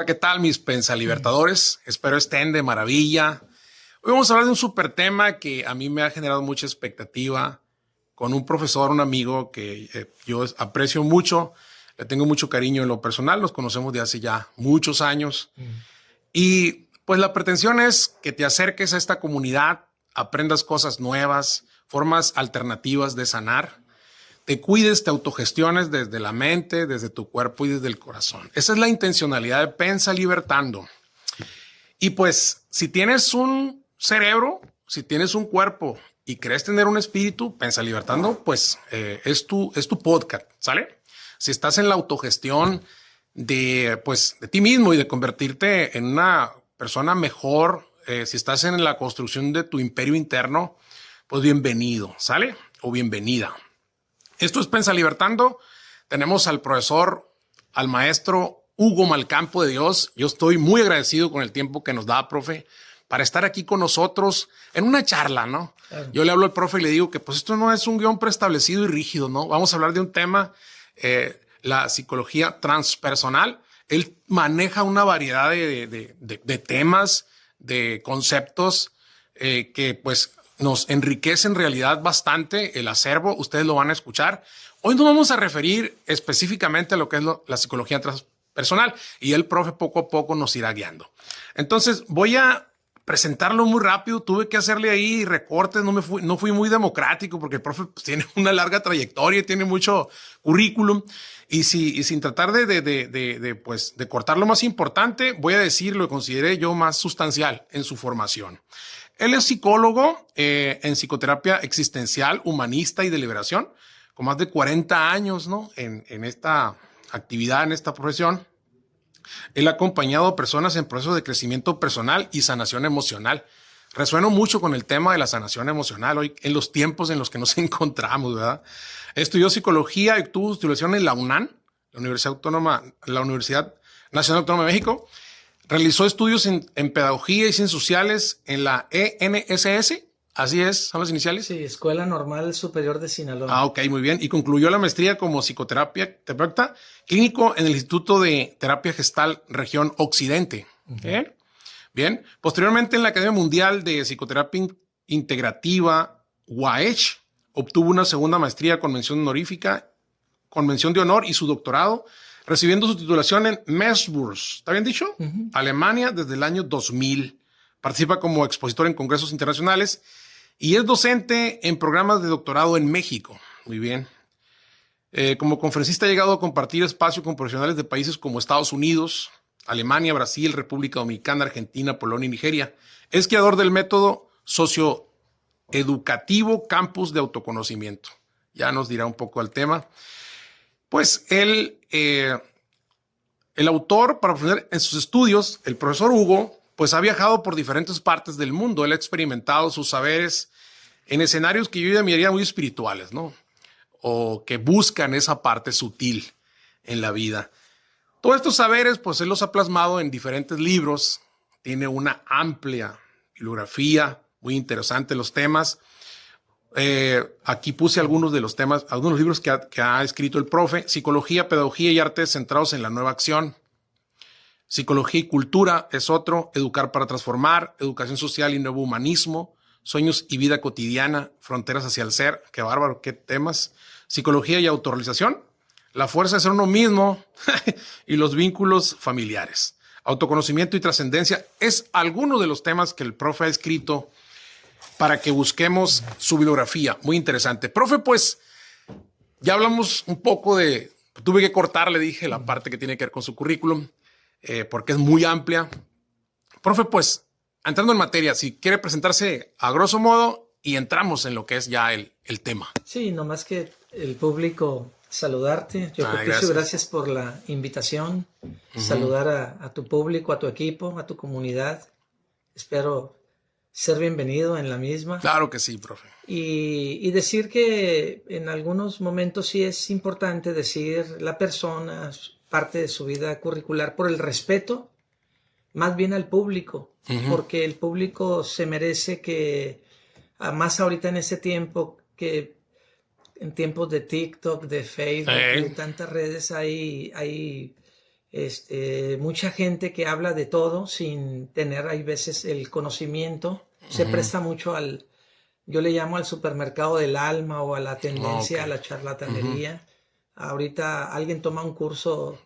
¿Qué tal, mis pensalibertadores? Espero estén de maravilla. Hoy vamos a hablar de un súper tema que a mí me ha generado mucha expectativa con un profesor, un amigo que yo aprecio mucho, le tengo mucho cariño en lo personal, nos conocemos de hace ya muchos años. Y pues la pretensión es que te acerques a esta comunidad, aprendas cosas nuevas, formas alternativas de sanar, te cuides, te autogestiones desde la mente, desde tu cuerpo y desde el corazón. Esa es la intencionalidad de Pensa Libertando. Y pues, si tienes un cerebro, si tienes un cuerpo y crees tener un espíritu, Pensa Libertando, pues es tu podcast, ¿sale? Si estás en la autogestión de ti mismo y de convertirte en una persona mejor, si estás en la construcción de tu imperio interno, pues bienvenido, ¿sale? O bienvenida. Esto es Pensa Libertando. Tenemos al profesor, al maestro Hugo Malcampo de Dios. Yo estoy muy agradecido con el tiempo que nos da, profe, para estar aquí con nosotros en una charla, ¿no? Claro. Yo le hablo al profe y le digo que pues esto no es un guión preestablecido y rígido, ¿no? Vamos a hablar de un tema, la psicología transpersonal. Él maneja una variedad de temas, de conceptos que pues nos enriquece en realidad bastante el acervo. Ustedes lo van a escuchar. Hoy nos vamos a referir específicamente a lo que es la psicología transpersonal y el profe poco a poco nos irá guiando. Entonces voy a presentarlo muy rápido. Tuve que hacerle ahí recortes. No fui muy democrático porque el profe pues, tiene una larga trayectoria y tiene mucho currículum. Y sin tratar de cortar lo más importante, voy a decir lo que consideré yo más sustancial en su formación. Él es psicólogo en psicoterapia existencial, humanista y de liberación, con más de 40 años, ¿no? en esta actividad, en esta profesión. Él ha acompañado a personas en procesos de crecimiento personal y sanación emocional. Resueno mucho con el tema de la sanación emocional hoy en los tiempos en los que nos encontramos, ¿verdad? Estudió psicología y obtuvo titulación en la UNAM, la Universidad Nacional Autónoma de México. Realizó estudios en pedagogía y ciencias sociales en la ENSS. Así es, son las iniciales. Sí, Escuela Normal Superior de Sinaloa. Ah, ok, muy bien. Y concluyó la maestría como psicoterapeuta clínico en el Instituto de Terapia Gestal Región Occidente. Bien. Bien. Posteriormente en la Academia Mundial de Psicoterapia Integrativa, UAECH, obtuvo una segunda maestría con mención honorífica, con mención de honor y su doctorado, recibiendo su titulación en Mersburg, ¿está bien dicho? Alemania, desde el año 2000. Participa como expositor en congresos internacionales y es docente en programas de doctorado en México. Muy bien. Como conferencista ha llegado a compartir espacio con profesionales de países como Estados Unidos, Alemania, Brasil, República Dominicana, Argentina, Polonia y Nigeria. Es creador del método socioeducativo Campus de Autoconocimiento. Ya nos dirá un poco al tema. Pues el autor, para aprender en sus estudios, el profesor Hugo, pues ha viajado por diferentes partes del mundo. Él ha experimentado sus saberes en escenarios que yo llamaría muy espirituales, ¿no? O que buscan esa parte sutil en la vida. Todos estos saberes, pues él los ha plasmado en diferentes libros. Tiene una amplia bibliografía, muy interesante los temas. Aquí puse algunos de los temas, algunos libros que ha escrito el profe. Psicología, pedagogía y artes centrados en la nueva acción. Psicología y cultura es otro. Educar para transformar. Educación social y nuevo humanismo. Sueños y vida cotidiana. Fronteras hacia el ser. Qué bárbaro, qué temas. Psicología y autorrealización. La fuerza de ser uno mismo y los vínculos familiares. Autoconocimiento y trascendencia es alguno de los temas que el profe ha escrito para que busquemos su bibliografía. Muy interesante. Profe, pues ya hablamos un poco tuve que cortar, le dije, la parte que tiene que ver con su currículum, porque es muy amplia. Profe, pues entrando en materia, si quiere presentarse a grosso modo y entramos en lo que es ya el tema. Sí, nomás que el público saludarte. Yo gracias por la invitación. Saludar a tu público, a tu equipo, a tu comunidad. Espero ser bienvenido en la misma. Claro que sí, profe. Y decir que en algunos momentos sí es importante decir la persona, parte de su vida curricular, por el respeto más bien al público, porque el público se merece que, más ahorita en ese tiempo, que en tiempos de TikTok, de Facebook, de tantas redes, hay Mucha gente que habla de todo sin tener, hay veces, el conocimiento. Se presta mucho yo le llamo al supermercado del alma o a la tendencia, a la charlatanería. Ahorita alguien toma un curso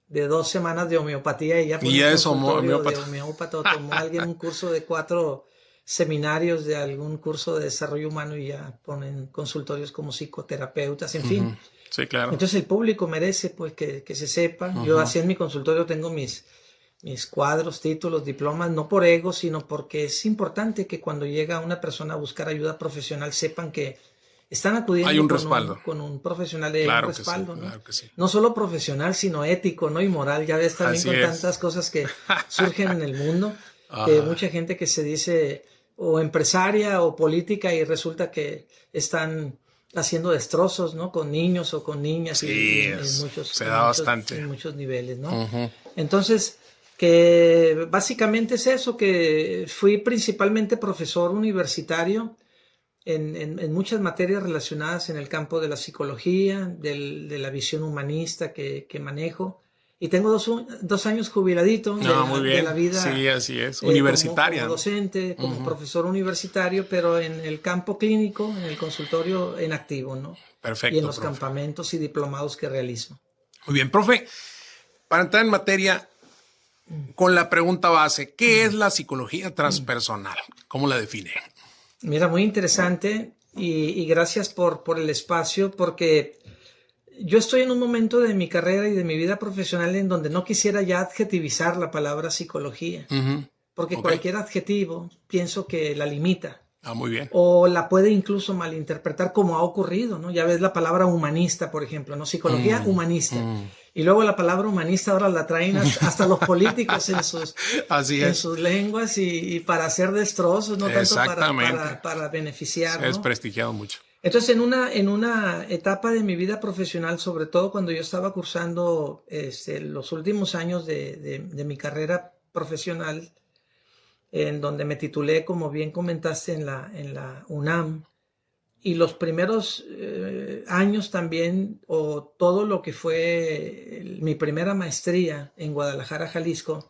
de 2 semanas de homeopatía y ya pone un consultorio de homeópata, o tomó alguien un curso de 4 seminarios de algún curso de desarrollo humano y ya ponen consultorios como psicoterapeutas, en fin. Sí, claro. Entonces el público merece pues que se sepa. Yo así en mi consultorio tengo mis cuadros, títulos, diplomas, no por ego, sino porque es importante que cuando llega una persona a buscar ayuda profesional sepan que están acudiendo hay un respaldo. Con un profesional de claro un respaldo, sí, ¿no? Claro que sí. No solo profesional, sino ético, ¿no? Y moral. Ya ves también Así con es. tantas cosas que surgen en el mundo, que mucha gente que se dice o empresaria o política y resulta que están haciendo destrozos, ¿no? Con niños o con niñas. Sí, en muchos niveles, ¿no? Entonces, que básicamente es eso, que fui principalmente profesor universitario en muchas materias relacionadas en el campo de la psicología, de la visión humanista que manejo. Y tengo 2 años jubiladito de la vida. Sí, así es. Universitaria. Como docente, como profesor universitario, pero en el campo clínico, en el consultorio en activo, ¿no? Perfecto. Y en los campamentos y diplomados que realizo. Muy bien, profe. Para entrar en materia, con la pregunta base, ¿qué es la psicología transpersonal? ¿Cómo la define? Mira, muy interesante y gracias por el espacio, porque yo estoy en un momento de mi carrera y de mi vida profesional en donde no quisiera ya adjetivizar la palabra psicología, porque cualquier adjetivo pienso que la limita. Muy bien. O la puede incluso malinterpretar como ha ocurrido, ¿no? Ya ves la palabra humanista, por ejemplo, ¿no? Psicología humanista. Y luego la palabra humanista ahora la traen hasta los políticos en sus lenguas y para hacer destrozos, no tanto para beneficiar, ¿no? Es prestigiado mucho. Entonces, en una etapa de mi vida profesional, sobre todo cuando yo estaba cursando los últimos años de mi carrera profesional, en donde me titulé, como bien comentaste, en la UNAM, y los primeros años también, o todo lo que fue mi primera maestría en Guadalajara, Jalisco,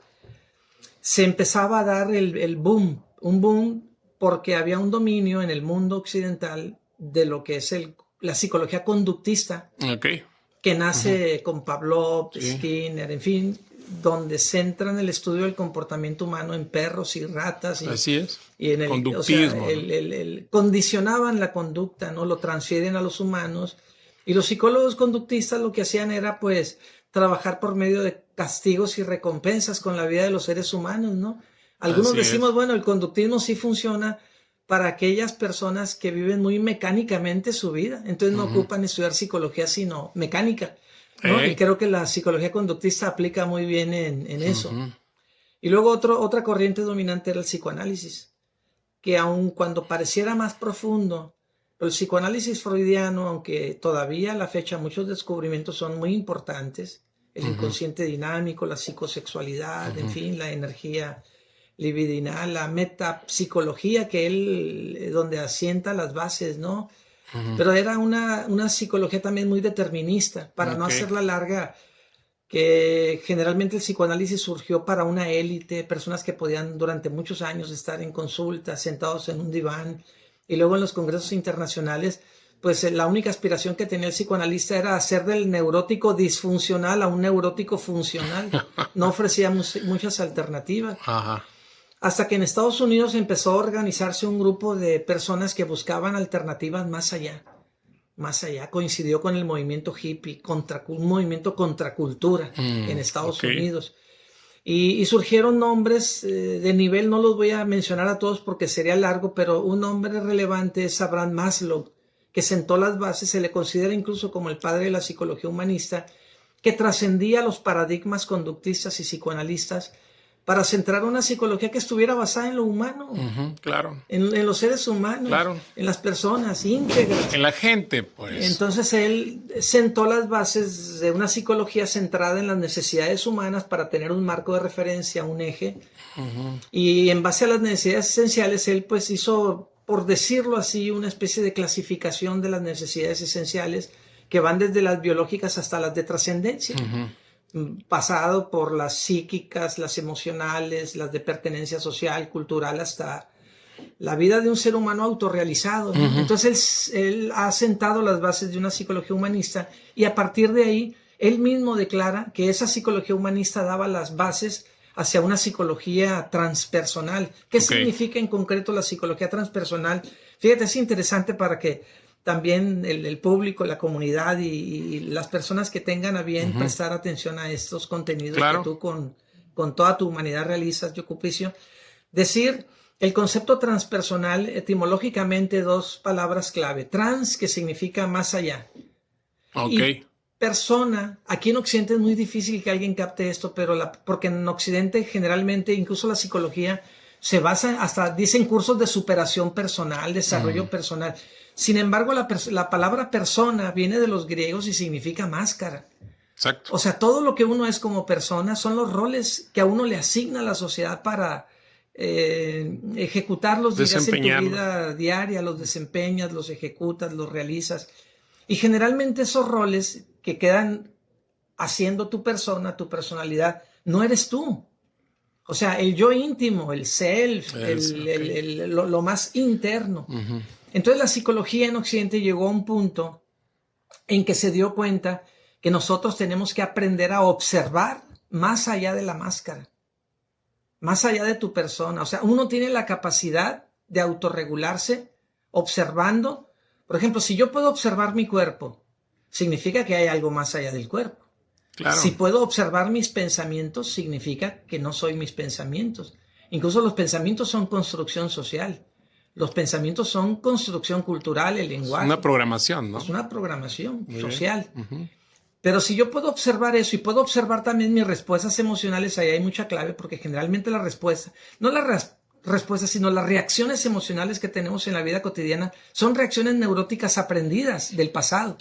se empezaba a dar un boom, porque había un dominio en el mundo occidental de lo que es la psicología conductista, que nace con Pavlov, Skinner, en fin, donde centran el estudio del comportamiento humano en perros y ratas. Así es. Y en conductismo. Condicionaban la conducta, ¿no? Lo transfieren a los humanos. Y los psicólogos conductistas lo que hacían era, pues, trabajar por medio de castigos y recompensas con la vida de los seres humanos, ¿no? Algunos decimos, bueno, el conductismo sí funciona para aquellas personas que viven muy mecánicamente su vida. Entonces no ocupan estudiar psicología, sino mecánica, ¿no? Y creo que la psicología conductista aplica muy bien en eso. Y luego otra corriente dominante era el psicoanálisis, que aun cuando pareciera más profundo, el psicoanálisis freudiano, aunque todavía a la fecha muchos descubrimientos son muy importantes, el inconsciente dinámico, la psicosexualidad, en fin, la energía libidinal, la metapsicología, que él donde asienta las bases, ¿no? Pero era una psicología también muy determinista, para no hacerla larga, que generalmente el psicoanálisis surgió para una élite, personas que podían durante muchos años estar en consulta, sentados en un diván, y luego en los congresos internacionales, pues la única aspiración que tenía el psicoanalista era hacer del neurótico disfuncional a un neurótico funcional. No ofrecía muchas alternativas. Hasta que en Estados Unidos empezó a organizarse un grupo de personas que buscaban alternativas más allá. Coincidió con el movimiento hippie, un movimiento contracultura en Estados Unidos. Y surgieron nombres de nivel, no los voy a mencionar a todos porque sería largo, pero un nombre relevante es Abraham Maslow, que sentó las bases, se le considera incluso como el padre de la psicología humanista, que trascendía los paradigmas conductistas y psicoanalistas para centrar una psicología que estuviera basada en lo humano, claro, en los seres humanos, claro, en las personas íntegras. En la gente, pues. Entonces él sentó las bases de una psicología centrada en las necesidades humanas para tener un marco de referencia, un eje. Y en base a las necesidades esenciales, él pues hizo, por decirlo así, una especie de clasificación de las necesidades esenciales que van desde las biológicas hasta las de trascendencia. pasado por las psíquicas, las emocionales, las de pertenencia social, cultural, hasta la vida de un ser humano autorrealizado, ¿no? Entonces él ha sentado las bases de una psicología humanista y a partir de ahí él mismo declara que esa psicología humanista daba las bases hacia una psicología transpersonal. ¿Qué significa en concreto la psicología transpersonal? Fíjate, es interesante para que también el público, la comunidad y las personas que tengan a bien prestar atención a estos contenidos que tú con toda tu humanidad realizas, Yocupicio. Decir el concepto transpersonal, etimológicamente dos palabras clave. Trans, que significa más allá. Y persona, aquí en Occidente es muy difícil que alguien capte esto, pero porque en Occidente generalmente, incluso la psicología, se basa, hasta dicen cursos de superación personal, desarrollo personal. Sin embargo, la palabra persona viene de los griegos y significa máscara. Exacto. O sea, todo lo que uno es como persona son los roles que a uno le asigna la sociedad para ejecutarlos, digas, en tu vida diaria, los desempeñas, los ejecutas, los realizas. Y generalmente esos roles que quedan haciendo tu persona, tu personalidad, no eres tú. O sea, el yo íntimo, el self, lo más interno. Entonces la psicología en Occidente llegó a un punto en que se dio cuenta que nosotros tenemos que aprender a observar más allá de la máscara, más allá de tu persona. O sea, uno tiene la capacidad de autorregularse observando. Por ejemplo, si yo puedo observar mi cuerpo, significa que hay algo más allá del cuerpo. Claro. Si puedo observar mis pensamientos, significa que no soy mis pensamientos. Incluso los pensamientos son construcción social. Los pensamientos son construcción cultural, el lenguaje. Es una programación, ¿no? Es una programación social. Pero si yo puedo observar eso y puedo observar también mis respuestas emocionales, ahí hay mucha clave, porque generalmente la respuesta, no la respuesta, sino las reacciones emocionales que tenemos en la vida cotidiana son reacciones neuróticas aprendidas del pasado.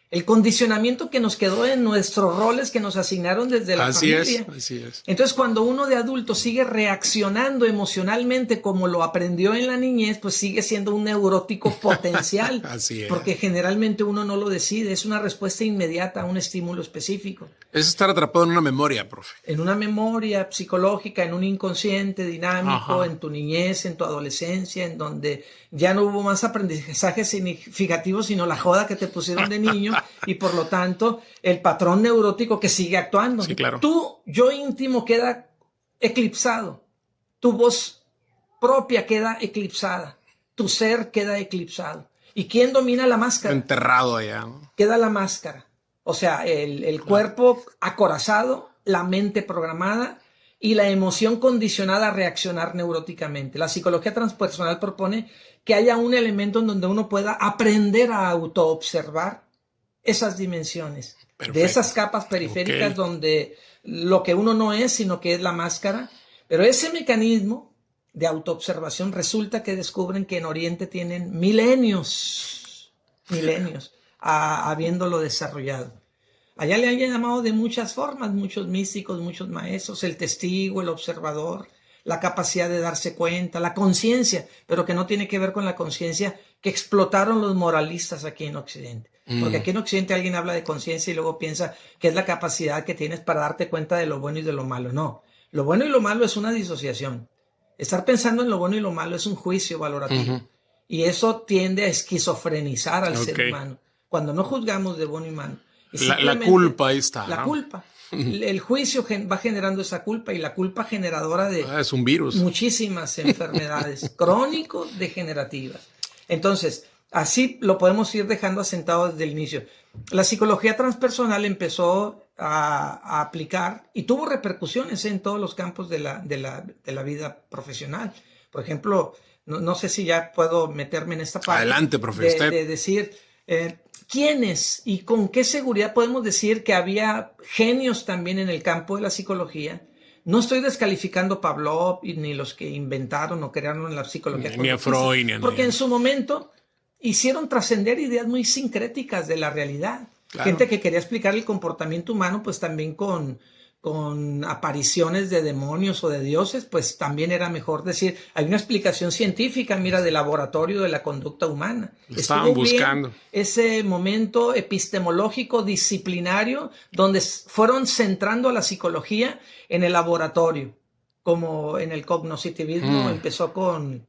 El condicionamiento que nos quedó en nuestros roles que nos asignaron desde la familia. Así es. Entonces, cuando uno de adulto sigue reaccionando emocionalmente como lo aprendió en la niñez, pues sigue siendo un neurótico potencial. Así es. Porque generalmente uno no lo decide, es una respuesta inmediata a un estímulo específico. Es estar atrapado en una memoria, profe. En una memoria psicológica, en un inconsciente dinámico, en tu niñez, en tu adolescencia, en donde ya no hubo más aprendizaje significativo, sino la joda que te pusieron de niño y por lo tanto el patrón neurótico que sigue actuando. Sí, claro. Tu yo íntimo queda eclipsado, tu voz propia queda eclipsada, tu ser queda eclipsado. ¿Y quién domina la máscara? Enterrado allá, ¿no? Queda la máscara. O sea, el cuerpo acorazado, la mente programada y la emoción condicionada a reaccionar neuróticamente. La psicología transpersonal propone que haya un elemento en donde uno pueda aprender a autoobservar esas dimensiones. Perfecto. De esas capas periféricas donde lo que uno no es, sino que es la máscara. Pero ese mecanismo de autoobservación resulta que descubren que en Oriente tienen milenios habiéndolo desarrollado. Allá le han llamado de muchas formas, muchos místicos, muchos maestros, el testigo, el observador, la capacidad de darse cuenta, la conciencia, pero que no tiene que ver con la conciencia que explotaron los moralistas aquí en Occidente. Porque aquí en Occidente alguien habla de conciencia y luego piensa que es la capacidad que tienes para darte cuenta de lo bueno y de lo malo. No, lo bueno y lo malo es una disociación. Estar pensando en lo bueno y lo malo es un juicio valorativo. Y eso tiende a esquizofrenizar al ser humano. Cuando no juzgamos de bueno y malo. La culpa ahí está. La culpa. El juicio va generando esa culpa y la culpa generadora de es un virus. Muchísimas enfermedades crónico-degenerativas. Entonces, así lo podemos ir dejando asentado desde el inicio. La psicología transpersonal empezó a aplicar y tuvo repercusiones en todos los campos de la vida profesional. Por ejemplo, no sé si ya puedo meterme en esta parte. Adelante, profesor. De decir, ¿quiénes y con qué seguridad podemos decir que había genios también en el campo de la psicología? No estoy descalificando Pavlov ni los que inventaron o crearon la psicología. Ni a Freud. Porque en su momento hicieron trascender ideas muy sincréticas de la realidad. Claro. Gente que quería explicar el comportamiento humano, pues también con con apariciones de demonios o de dioses, pues también era mejor decir, hay una explicación científica, mira, de laboratorio de la conducta humana. Estaban buscando ese momento epistemológico, disciplinario, donde fueron centrando a la psicología en el laboratorio, como en el cognoscitivismo empezó con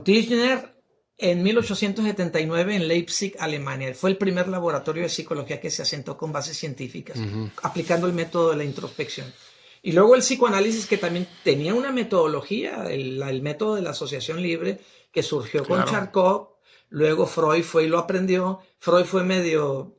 Tishner en 1879 en Leipzig, Alemania. Fue el primer laboratorio de psicología que se asentó con bases científicas, aplicando el método de la introspección. Y luego el psicoanálisis, que también tenía una metodología, el método de la asociación libre, que surgió con Charcot. Luego Freud fue y lo aprendió. Freud fue medio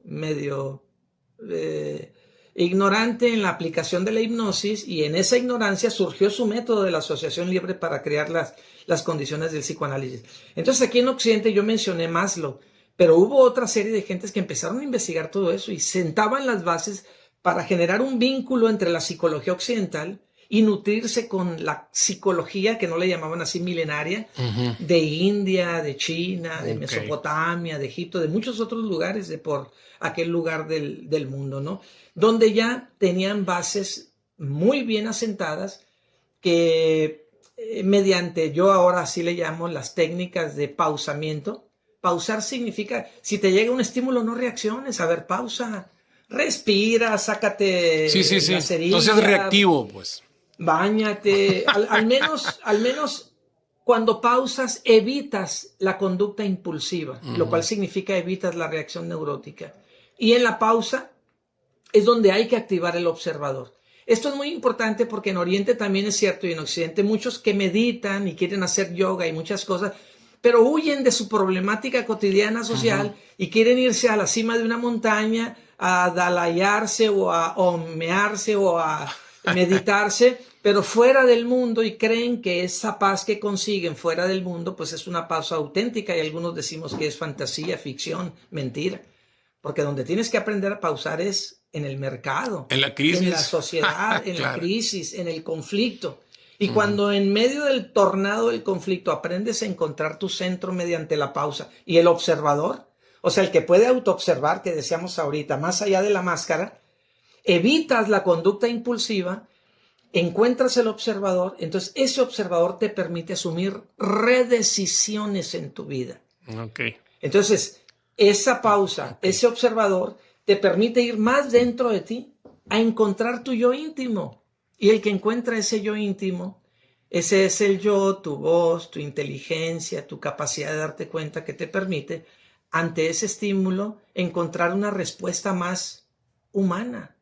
ignorante en la aplicación de la hipnosis, y en esa ignorancia surgió su método de la asociación libre para crear las condiciones del psicoanálisis. Entonces aquí en Occidente yo mencioné Maslow, pero hubo otra serie de gentes que empezaron a investigar todo eso y sentaban las bases para generar un vínculo entre la psicología occidental y nutrirse con la psicología, que no le llamaban así, milenaria, de India, de China, de Mesopotamia, de Egipto, de muchos otros lugares, de por aquel lugar del mundo, ¿no? Donde ya tenían bases muy bien asentadas que mediante, yo ahora así le llamo, las técnicas de pausamiento. Pausar significa, si te llega un estímulo, no reacciones, a ver, pausa, respira, sácate la cerilla. No seas reactivo, pues. Báñate, al menos cuando pausas evitas la conducta impulsiva, lo cual significa evitas la reacción neurótica. Y en la pausa es donde hay que activar el observador. Esto es muy importante porque en Oriente también es cierto, y en Occidente muchos que meditan y quieren hacer yoga y muchas cosas, pero huyen de su problemática cotidiana social y quieren irse a la cima de una montaña a dalayarse o a homearse o a meditarse, pero fuera del mundo, y creen que esa paz que consiguen fuera del mundo pues es una paz auténtica, y algunos decimos que es fantasía, ficción, mentira, porque donde tienes que aprender a pausar es en el mercado, en la crisis, en la sociedad, en la crisis, en el conflicto. Y cuando en medio del tornado del conflicto aprendes a encontrar tu centro mediante la pausa y el observador, o sea, el que puede autoobservar, que decíamos ahorita, más allá de la máscara, evitas la conducta impulsiva, encuentras el observador, entonces ese observador te permite asumir redecisiones en tu vida. Entonces, esa pausa, ese observador, te permite ir más dentro de ti a encontrar tu yo íntimo. Y el que encuentra ese yo íntimo, ese es el yo, tu voz, tu inteligencia, tu capacidad de darte cuenta, que te permite, ante ese estímulo, encontrar una respuesta más humana,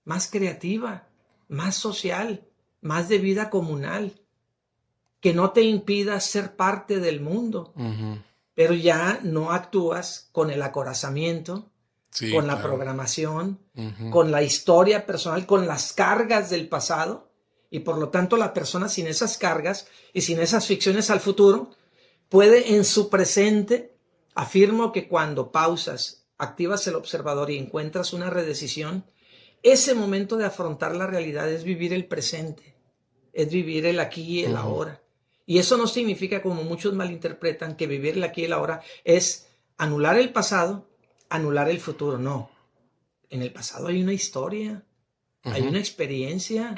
más creativa, más social, más de vida comunal, que no te impida ser parte del mundo, pero ya no actúas con el acorazamiento, con la programación, con la historia personal, con las cargas del pasado, y por lo tanto la persona sin esas cargas y sin esas ficciones al futuro puede en su presente, afirmo que cuando pausas, activas el observador y encuentras una redecisión, ese momento de afrontar la realidad es vivir el presente, es vivir el aquí y el ahora. Y eso no significa, como muchos malinterpretan, que vivir el aquí y el ahora es anular el pasado, anular el futuro. No. En el pasado hay una historia, hay una experiencia,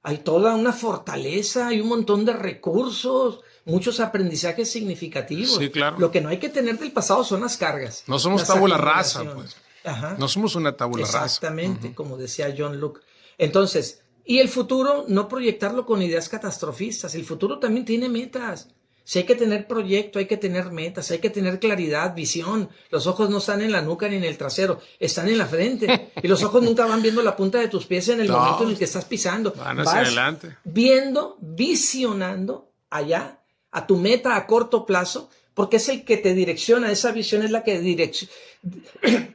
hay toda una fortaleza, hay un montón de recursos, muchos aprendizajes significativos. Lo que no hay que tener del pasado son las cargas. No somos tabula rasa, pues. No somos una tabula rasa. Exactamente, como decía John Locke. Entonces, y el futuro, no proyectarlo con ideas catastrofistas. El futuro también tiene metas. Si hay que tener proyecto, hay que tener metas, hay que tener claridad, visión. Los ojos no están en la nuca ni en el trasero, están en la frente. Y los ojos nunca van viendo la punta de tus pies en el momento en el que estás pisando. Vas adelante, viendo, visionando allá, a tu meta a corto plazo, porque es el que te direcciona. Esa visión es la que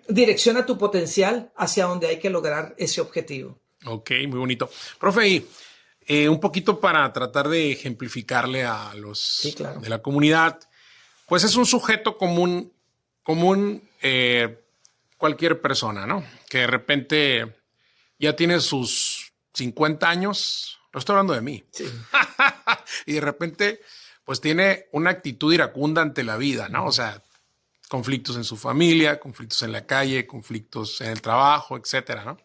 direcciona tu potencial hacia donde hay que lograr ese objetivo. Ok, muy bonito. Profe, un poquito para tratar de ejemplificarle a los de la comunidad, pues es un sujeto común, cualquier persona, ¿no? Que de repente ya tiene sus 50 años, no estoy hablando de mí, y de repente pues tiene una actitud iracunda ante la vida, ¿no? O sea, conflictos en su familia, conflictos en la calle, conflictos en el trabajo, etcétera, ¿no?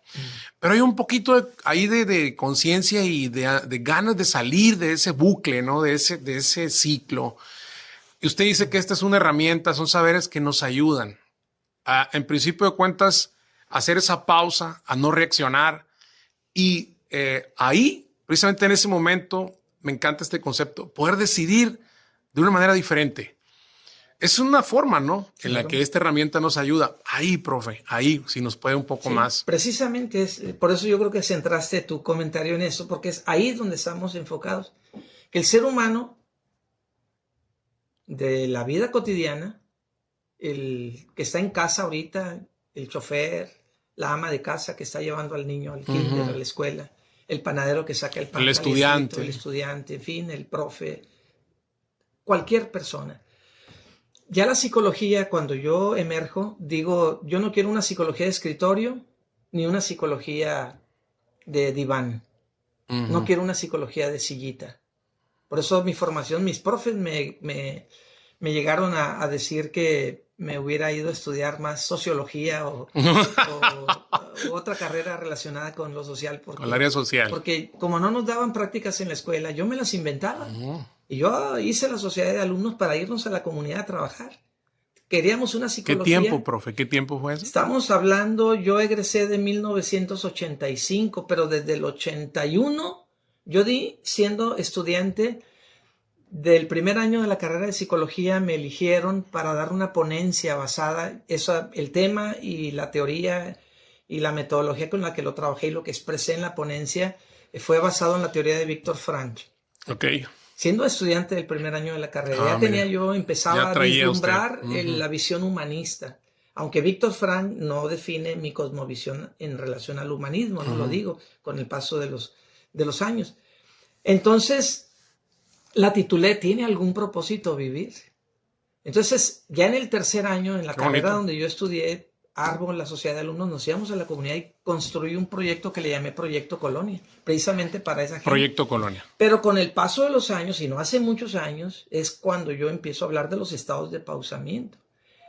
Pero hay un poquito ahí de conciencia y de ganas de salir de ese bucle, ¿no? De ese ciclo. Y usted dice que esta es una herramienta, son saberes que nos ayudan a, en principio de cuentas, hacer esa pausa, a no reaccionar. Y ahí, precisamente en ese momento, me encanta este concepto, poder decidir de una manera diferente. Es una forma, ¿no? En la que esta herramienta nos ayuda. Ahí, profe, ahí, si nos puede un poco más. Precisamente, por eso yo creo que centraste tu comentario en eso, porque es ahí donde estamos enfocados. Que el ser humano de la vida cotidiana, el que está en casa ahorita, el chofer, la ama de casa que está llevando al niño al kinder, a la escuela, el panadero que saca el pan, el estudiante, en fin, el profe, cualquier persona. Ya la psicología, cuando yo emerjo, digo, yo no quiero una psicología de escritorio ni una psicología de diván. No quiero una psicología de sillita. Por eso mi formación, mis profes me llegaron a decir que me hubiera ido a estudiar más sociología o otra carrera relacionada con lo social. Con el área social. Porque como no nos daban prácticas en la escuela, yo me las inventaba. Y yo hice la sociedad de alumnos para irnos a la comunidad a trabajar. Queríamos una psicología. ¿Qué tiempo, profe? ¿Qué tiempo fue eso? Estamos hablando, yo egresé de 1985, pero desde el 81 yo siendo estudiante del primer año de la carrera de psicología, me eligieron para dar una ponencia basada, el tema y la teoría y la metodología con la que lo trabajé y lo que expresé en la ponencia fue basado en la teoría de Víctor Frank. Ok. Siendo estudiante del primer año de la carrera, empezaba a vislumbrar la visión humanista. Aunque Víctor Frank no define mi cosmovisión en relación al humanismo, no lo digo, con el paso de los años. Entonces, la titulé, ¿tiene algún propósito vivir? Entonces, ya en el tercer año, en la carrera donde yo estudié, Árbol, la sociedad de alumnos, nos íbamos a la comunidad y construí un proyecto que le llamé Proyecto Colonia, precisamente para esa gente. Proyecto Colonia. Pero con el paso de los años, y no hace muchos años, es cuando yo empiezo a hablar de los estados de pausamiento.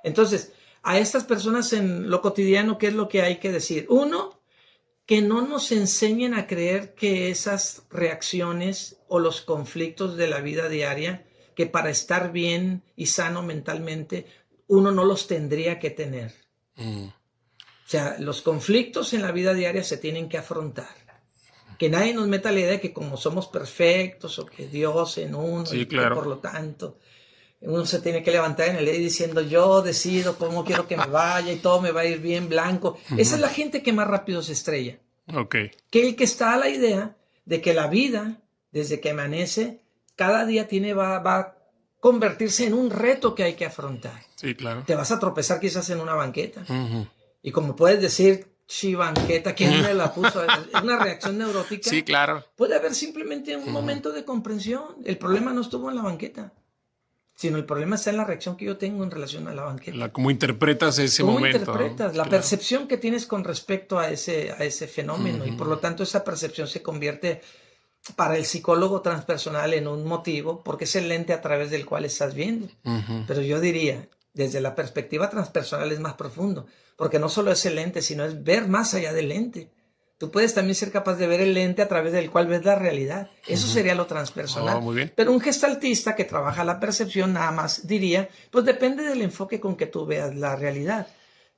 Entonces, a estas personas en lo cotidiano, ¿qué es lo que hay que decir? Uno, que no nos enseñen a creer que esas reacciones o los conflictos de la vida diaria, que para estar bien y sano mentalmente, uno no los tendría que tener. O sea, los conflictos en la vida diaria se tienen que afrontar. Que nadie nos meta la idea de que como somos perfectos o que Dios en uno, sí, claro. por lo tanto, uno se tiene que levantar en el día diciendo yo decido cómo quiero que me vaya y todo me va a ir bien blanco. Esa es la gente que más rápido se estrella. Okay. Que el que está a la idea de que la vida, desde que amanece, cada día va a convertirse en un reto que hay que afrontar. Sí, claro. Te vas a tropezar quizás en una banqueta. Y como puedes decir, sí, banqueta, ¿quién me la puso? Es una reacción neurótica. Sí, claro. Puede haber simplemente un momento de comprensión. El problema no estuvo en la banqueta, sino el problema está en la reacción que yo tengo en relación a la banqueta. ¿Cómo interpretas ese momento? ¿Cómo interpretas? ¿No? La percepción que tienes con respecto a ese fenómeno. Y por lo tanto esa percepción se convierte para el psicólogo transpersonal en un motivo, porque es el lente a través del cual estás viendo. Pero yo diría, desde la perspectiva transpersonal es más profundo, porque no solo es el lente, sino es ver más allá del lente. Tú puedes también ser capaz de ver el lente a través del cual ves la realidad. Eso sería lo transpersonal. Muy bien. Pero un gestaltista que trabaja la percepción nada más diría, pues depende del enfoque con que tú veas la realidad,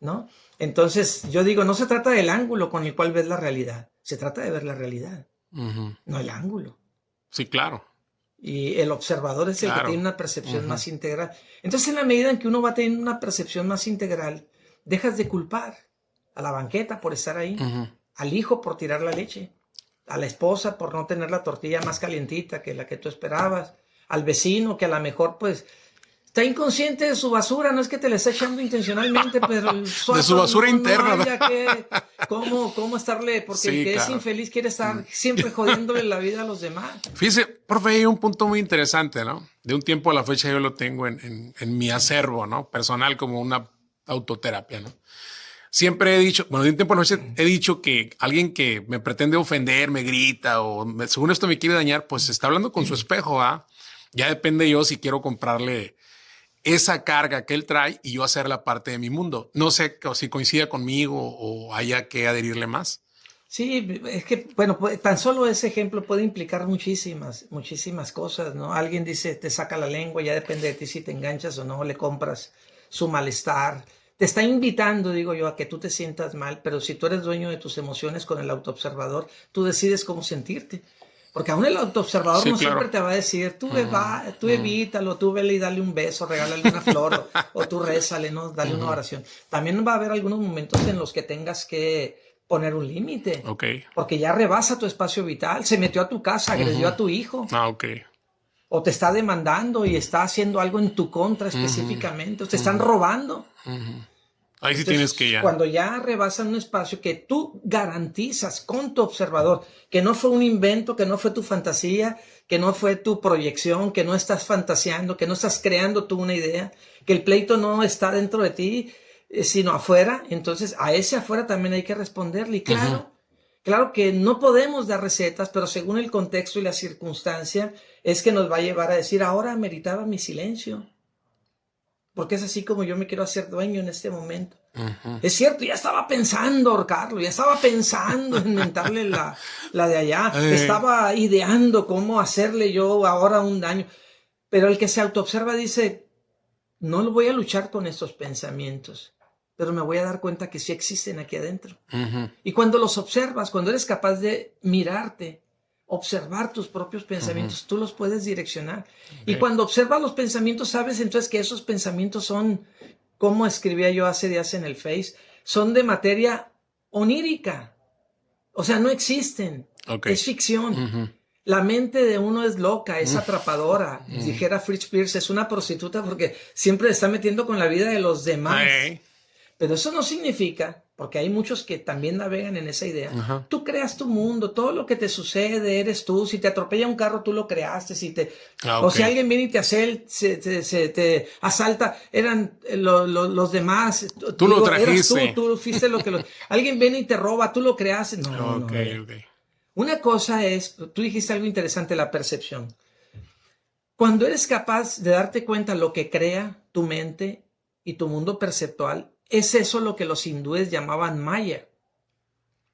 ¿no? Entonces yo digo, no se trata del ángulo con el cual ves la realidad, se trata de ver la realidad, no el ángulo. Sí, claro. Y el observador es el que tiene una percepción más integral. Entonces, en la medida en que uno va teniendo una percepción más integral, dejas de culpar a la banqueta por estar ahí, al hijo por tirar la leche, a la esposa por no tener la tortilla más calientita que la que tú esperabas, al vecino que a lo mejor pues está inconsciente de su basura, no es que te la esté echando intencionalmente, pero de su basura interna. No haya cómo estarle, porque sí, el que es infeliz quiere estar siempre jodiéndole la vida a los demás. Fíjese, profe, hay un punto muy interesante, ¿no? De un tiempo a la fecha yo lo tengo en mi acervo, ¿no? Personal, como una autoterapia, ¿no? Siempre he dicho, bueno, de un tiempo a la fecha he dicho que alguien que me pretende ofender, me grita o según esto me quiere dañar, pues está hablando con su espejo, ¿ah? Ya depende yo si quiero comprarle esa carga que él trae y yo hacerla parte de mi mundo. No sé si coincida conmigo o haya que adherirle más. Sí, es que, bueno, tan solo ese ejemplo puede implicar muchísimas cosas, ¿no? Alguien dice, te saca la lengua, ya depende de ti si te enganchas o no, le compras su malestar. Te está invitando, digo yo, a que tú te sientas mal, pero si tú eres dueño de tus emociones con el autoobservador, tú decides cómo sentirte. Porque aún el autoobservador no siempre te va a decir, tú evítalo, tú vele y dale un beso, regálale una flor, o tú rézale, ¿no? Dale una oración. También va a haber algunos momentos en los que tengas que poner un límite. Porque ya rebasa tu espacio vital, se metió a tu casa, agredió a tu hijo. O te está demandando y está haciendo algo en tu contra específicamente, o te están robando. Ahí sí tienes que ya. Cuando ya rebasan un espacio que tú garantizas con tu observador, que no fue un invento, que no fue tu fantasía, que no fue tu proyección, que no estás fantaseando, que no estás creando tú una idea, que el pleito no está dentro de ti, sino afuera, entonces a ese afuera también hay que responderle. Y claro que no podemos dar recetas, pero según el contexto y la circunstancia, es que nos va a llevar a decir, ahora meritaba mi silencio. Porque es así como yo me quiero hacer dueño en este momento. Es cierto, ya estaba pensando ahorcarlo, ya estaba pensando en mentarle la de allá, estaba ideando cómo hacerle yo ahora un daño. Pero el que se autoobserva dice, no lo voy a luchar con estos pensamientos, pero me voy a dar cuenta que sí existen aquí adentro. Y cuando los observas, cuando eres capaz de mirarte, observar tus propios pensamientos, tú los puedes direccionar. Y cuando observas los pensamientos, sabes entonces que esos pensamientos son, como escribía yo hace días en el Face, son de materia onírica. O sea, no existen. Es ficción. La mente de uno es loca, es atrapadora. Dijera Fritz Pierce, es una prostituta porque siempre está metiendo con la vida de los demás. Pero eso no significa, porque hay muchos que también navegan en esa idea, tú creas tu mundo, todo lo que te sucede eres tú, si te atropella un carro tú lo creaste, o si alguien viene y te te asalta, eran los demás, tú lo trajiste. Tú fuiste lo que alguien viene y te roba, tú lo creaste. No. Una cosa es, tú dijiste algo interesante, la percepción. Cuando eres capaz de darte cuenta lo que crea tu mente y tu mundo perceptual, es eso lo que los hindúes llamaban Maya,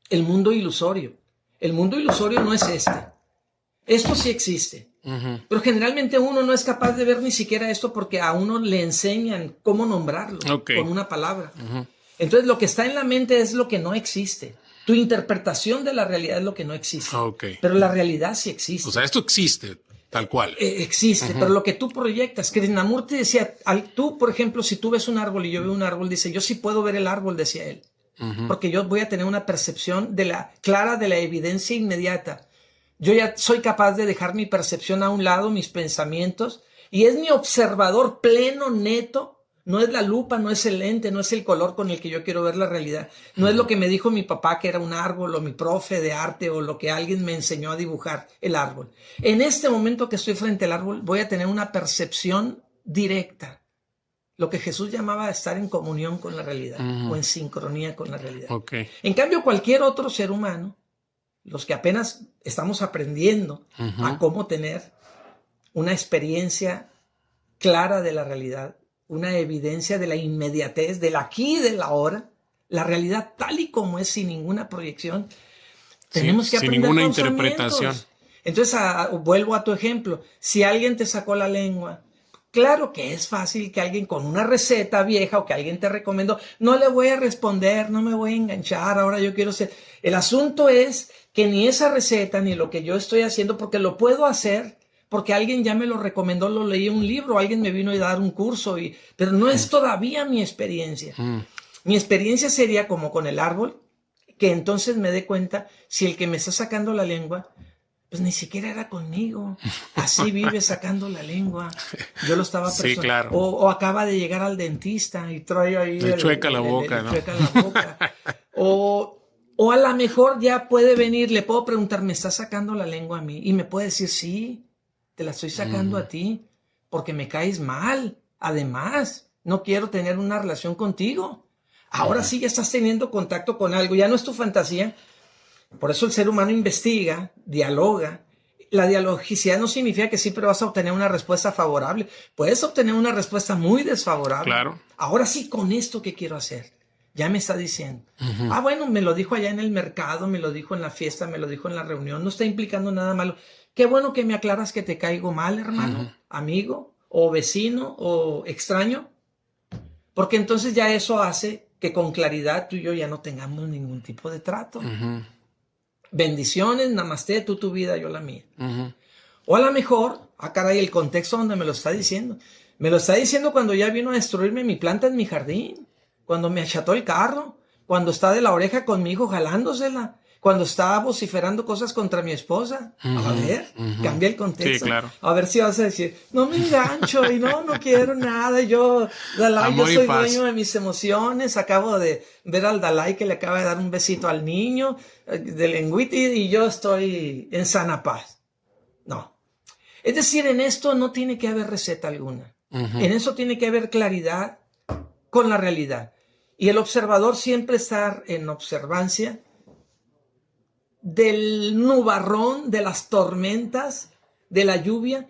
el mundo ilusorio. El mundo ilusorio no es este. Esto sí existe. Pero generalmente uno no es capaz de ver ni siquiera esto porque a uno le enseñan cómo nombrarlo con una palabra. Entonces lo que está en la mente es lo que no existe. Tu interpretación de la realidad es lo que no existe. Pero la realidad sí existe. O sea, esto existe. Tal cual. Existe, pero lo que tú proyectas. Krishnamurti decía, tú, por ejemplo, si tú ves un árbol y yo veo un árbol, dice, yo sí puedo ver el árbol, decía él. Porque yo voy a tener una percepción clara de la evidencia inmediata. Yo ya soy capaz de dejar mi percepción a un lado, mis pensamientos, y es mi observador pleno, neto. No es la lupa, no es el lente, no es el color con el que yo quiero ver la realidad. No es lo que me dijo mi papá que era un árbol o mi profe de arte o lo que alguien me enseñó a dibujar el árbol. En este momento que estoy frente al árbol voy a tener una percepción directa. Lo que Jesús llamaba estar en comunión con la realidad o en sincronía con la realidad. En cambio, cualquier otro ser humano, los que apenas estamos aprendiendo a cómo tener una experiencia clara de la realidad, una evidencia de la inmediatez, del aquí y del ahora, la realidad tal y como es, sin ninguna proyección, tenemos que aprender sin ninguna interpretación. Entonces, vuelvo a tu ejemplo, si alguien te sacó la lengua, claro que es fácil que alguien con una receta vieja o que alguien te recomendó, no le voy a responder, no me voy a enganchar, ahora yo quiero ser. El asunto es que ni esa receta ni lo que yo estoy haciendo, porque lo puedo hacer, porque alguien ya me lo recomendó, lo leí en un libro, alguien me vino a dar un curso, pero no es todavía mi experiencia. Mi experiencia sería como con el árbol, que entonces me dé cuenta si el que me está sacando la lengua, pues ni siquiera era conmigo. Así vive sacando la lengua. Yo lo estaba sí, claro. O acaba de llegar al dentista y trae ahí le chueca la boca, ¿no? Chueca la boca. O a lo mejor ya puede venir, le puedo preguntar, ¿me está sacando la lengua a mí? Y me puede decir, sí, te la estoy sacando a ti, porque me caes mal. Además, no quiero tener una relación contigo. Ahora sí ya estás teniendo contacto con algo, ya no es tu fantasía. Por eso el ser humano investiga, dialoga. la dialogicidad no significa que siempre vas a obtener una respuesta favorable. Puedes obtener una respuesta muy desfavorable. Claro. Ahora sí, con esto, ¿qué quiero hacer? Ya me está diciendo. Bueno, me lo dijo allá en el mercado, me lo dijo en la fiesta, me lo dijo en la reunión. No está implicando nada malo. Qué bueno que me aclaras que te caigo mal, hermano, amigo, o vecino, o extraño. Porque entonces ya eso hace que con claridad tú y yo ya no tengamos ningún tipo de trato. Bendiciones, namaste, tú tu vida, yo la mía. O a lo mejor, caray, el contexto donde me lo está diciendo. Me lo está diciendo cuando ya vino a destruirme mi planta en mi jardín, cuando me acható el carro, cuando está de la oreja con mi hijo jalándosela, cuando está vociferando cosas contra mi esposa. A ver, cambia el contexto. Sí, claro. A ver si vas a decir, no me engancho y no quiero nada. Yo soy dueño de mis emociones. Acabo de ver al Dalai que le acaba de dar un besito al niño de lengüita y yo estoy en sana paz. No. Es decir, en esto no tiene que haber receta alguna. En eso tiene que haber claridad con la realidad. Y el observador siempre estar en observancia del nubarrón, de las tormentas, de la lluvia,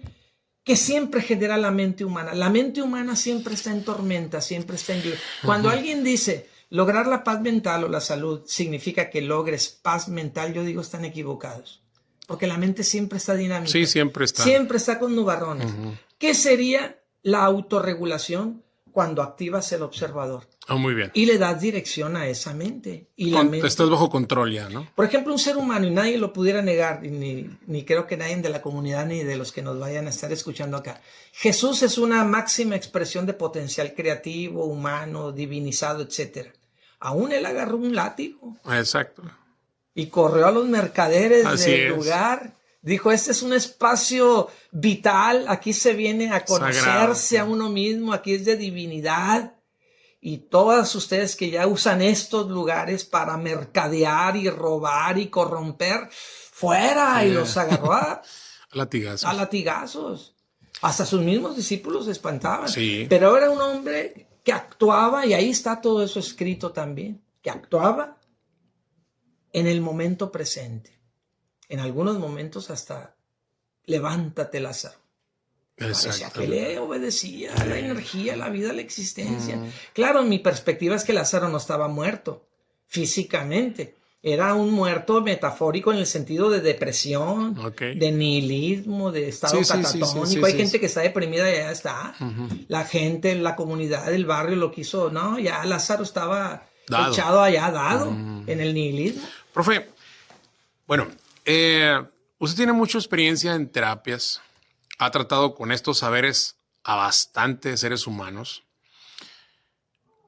que siempre genera la mente humana. La mente humana siempre está en tormenta, siempre está en lluvia. Cuando alguien dice lograr la paz mental o la salud significa que logres paz mental, yo digo están equivocados. Porque la mente siempre está dinámica. Sí, siempre está. Siempre está con nubarrones. ¿Qué sería la autorregulación cuando activas el observador? Muy bien. Y le das dirección a esa mente. Y la mente, estás bajo control ya, ¿no? Por ejemplo, un ser humano, y nadie lo pudiera negar, ni creo que nadie de la comunidad ni de los que nos vayan a estar escuchando acá. Jesús es una máxima expresión de potencial creativo, humano, divinizado, etc. Aún él agarró un látigo. Exacto. Y corrió a los mercaderes del lugar. Dijo, este es un espacio vital. Aquí se viene a conocerse a uno mismo. Aquí es de divinidad. Y todas ustedes que ya usan estos lugares para mercadear y robar y corromper, fuera. Y los agarró a latigazos. Hasta sus mismos discípulos se espantaban. Sí. Pero era un hombre que actuaba, y ahí está todo eso escrito también, que actuaba en el momento presente. En algunos momentos hasta, levántate, Lázaro. Parecía que le obedecía a la energía, a la vida, a la existencia. Claro, mi perspectiva es que Lázaro no estaba muerto físicamente. Era un muerto metafórico en el sentido de depresión, de nihilismo, de estado catatónico. Hay gente que está deprimida y ya está. La gente, la comunidad del barrio lo quiso. No, ya Lázaro estaba echado allá, dado en el nihilismo. Profe, bueno, usted tiene mucha experiencia en terapias. Ha tratado con estos saberes a bastantes seres humanos.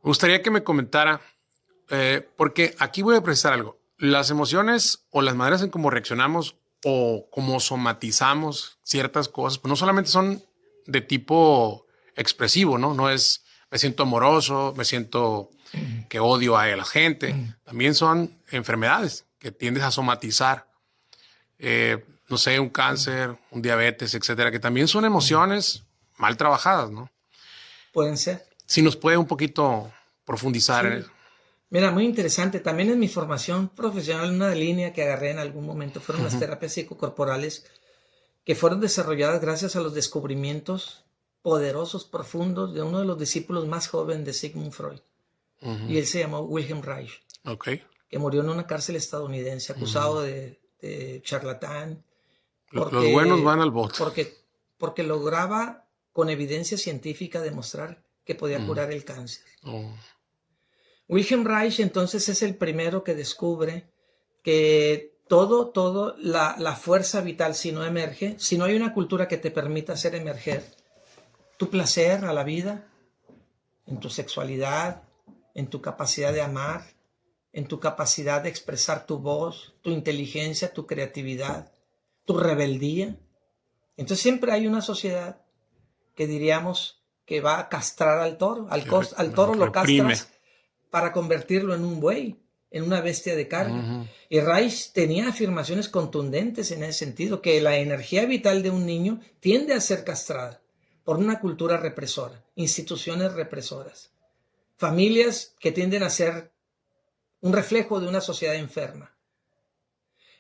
Me gustaría que me comentara, porque aquí voy a precisar algo. Las emociones o las maneras en cómo reaccionamos o cómo somatizamos ciertas cosas, pues no solamente son de tipo expresivo, ¿no? No es me siento amoroso, me siento que odio a la gente. También son enfermedades que tiendes a somatizar. No sé, un cáncer, un diabetes, etcétera, que también son emociones mal trabajadas, ¿no? Pueden ser. Si nos puede un poquito profundizar en eso. Mira, muy interesante. También en mi formación profesional, una línea que agarré en algún momento fueron las terapias psicocorporales que fueron desarrolladas gracias a los descubrimientos poderosos, profundos de uno de los discípulos más jóvenes de Sigmund Freud. Y él se llamó Wilhelm Reich, que murió en una cárcel estadounidense acusado de charlatán. Los buenos van al bote. Porque lograba con evidencia científica demostrar que podía curar el cáncer. Wilhelm Reich entonces es el primero que descubre que la fuerza vital, si no emerge, si no hay una cultura que te permita hacer emerger tu placer a la vida, en tu sexualidad, en tu capacidad de amar, en tu capacidad de expresar tu voz, tu inteligencia, tu creatividad, tu rebeldía. Entonces siempre hay una sociedad que diríamos que va a castrar al toro. Al toro lo castras para convertirlo en un buey, en una bestia de carga. Y Reich tenía afirmaciones contundentes en ese sentido, que la energía vital de un niño tiende a ser castrada por una cultura represora, instituciones represoras, familias que tienden a ser un reflejo de una sociedad enferma.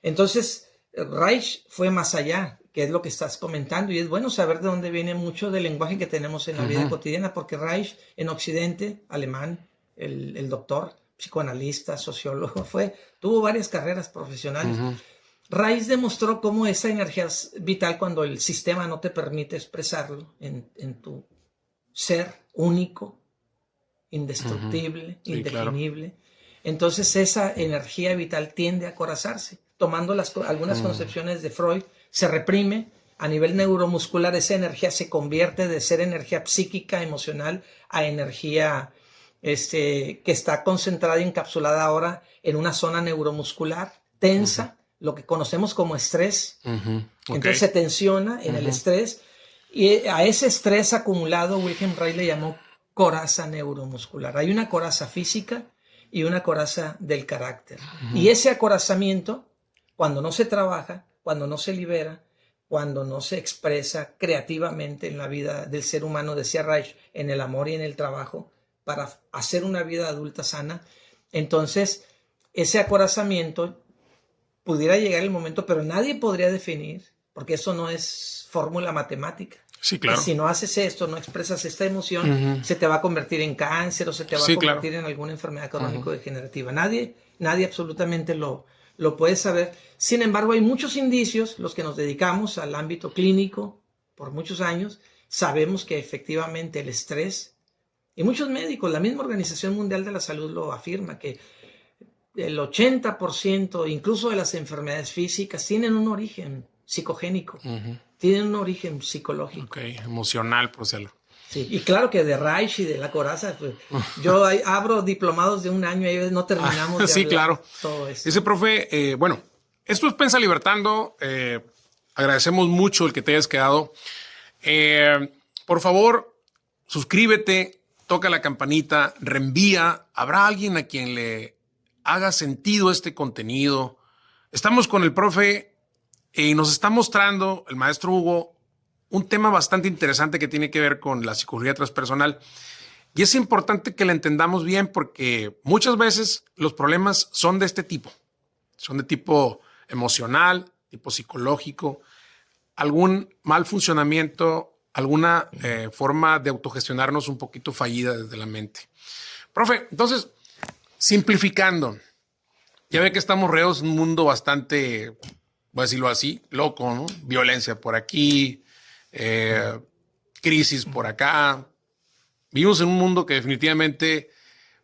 Entonces, Reich fue más allá, que es lo que estás comentando, y es bueno saber de dónde viene mucho del lenguaje que tenemos en la vida cotidiana, porque Reich en Occidente, alemán, el doctor, psicoanalista, sociólogo, tuvo varias carreras profesionales. Reich demostró cómo esa energía vital, cuando el sistema no te permite expresarlo en tu ser único, indestructible, Sí, indefinible, claro. Entonces esa energía vital tiende a acorazarse. Tomando algunas concepciones de Freud, se reprime a nivel neuromuscular, esa energía se convierte de ser energía psíquica, emocional, a energía que está concentrada y encapsulada ahora en una zona neuromuscular tensa, lo que conocemos como estrés. Entonces se tensiona en el estrés, y a ese estrés acumulado Wilhelm Reich le llamó coraza neuromuscular. Hay una coraza física y una coraza del carácter. Y ese acorazamiento, cuando no se trabaja, cuando no se libera, cuando no se expresa creativamente en la vida del ser humano, decía Reich, en el amor y en el trabajo, para hacer una vida adulta sana, entonces ese acorazamiento pudiera llegar el momento, pero nadie podría definir, porque eso no es fórmula matemática. Sí, claro. Y si no haces esto, no expresas esta emoción, se te va a convertir en cáncer o se te va a convertir en alguna enfermedad crónico-degenerativa. Nadie absolutamente lo puede saber. Sin embargo, hay muchos indicios, los que nos dedicamos al ámbito clínico por muchos años, sabemos que efectivamente el estrés, y muchos médicos, la misma Organización Mundial de la Salud lo afirma, que el 80% incluso de las enfermedades físicas tienen un origen psicogénico, tienen un origen psicológico. Ok, emocional, por decirlo. Sí, y claro que de Reich y de la coraza, pues, yo abro diplomados de un año y no terminamos de sí, hablar claro. todo esto. Ese profe, bueno, esto es Pensa Libertando. Agradecemos mucho el que te hayas quedado. Por favor, suscríbete, toca la campanita, reenvía. Habrá alguien a quien le haga sentido este contenido. Estamos con el profe y nos está mostrando el maestro Hugo un tema bastante interesante que tiene que ver con la psicología transpersonal. Y es importante que la entendamos bien porque muchas veces los problemas son de este tipo. Son de tipo emocional, tipo psicológico, algún mal funcionamiento, alguna forma de autogestionarnos un poquito fallida desde la mente. Profe, entonces, simplificando, ya ve que estamos reos en un mundo bastante, voy a decirlo así, loco, ¿no? Violencia por aquí, crisis por acá. Vivimos en un mundo que definitivamente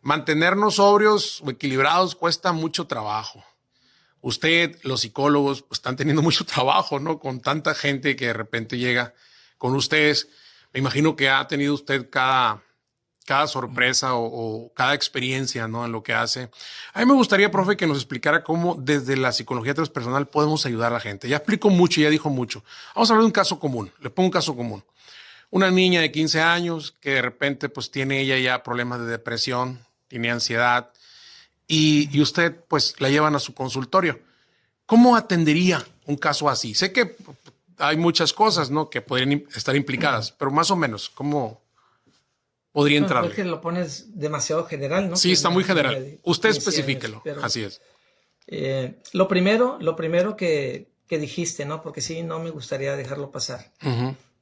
mantenernos sobrios o equilibrados cuesta mucho trabajo. Usted, los psicólogos, pues, están teniendo mucho trabajo, ¿no? Con tanta gente que de repente llega con ustedes. Me imagino que ha tenido usted cada sorpresa o cada experiencia, ¿no? En lo que hace. A mí me gustaría, profe, que nos explicara cómo desde la psicología transpersonal podemos ayudar a la gente. Ya explicó mucho, ya dijo mucho. Vamos a hablar de un caso común. Le pongo un caso común. Una niña de 15 años que de repente pues tiene ella ya problemas de depresión, tiene ansiedad y usted pues la llevan a su consultorio. ¿Cómo atendería un caso así? Sé que hay muchas cosas, ¿no? Que podrían estar implicadas, pero más o menos, ¿cómo podría entrar? Es que lo pones demasiado general, ¿no? Sí, que está muy general. Usted especifíquelo. Así es. Lo primero que dijiste, ¿no? Porque sí, no me gustaría dejarlo pasar.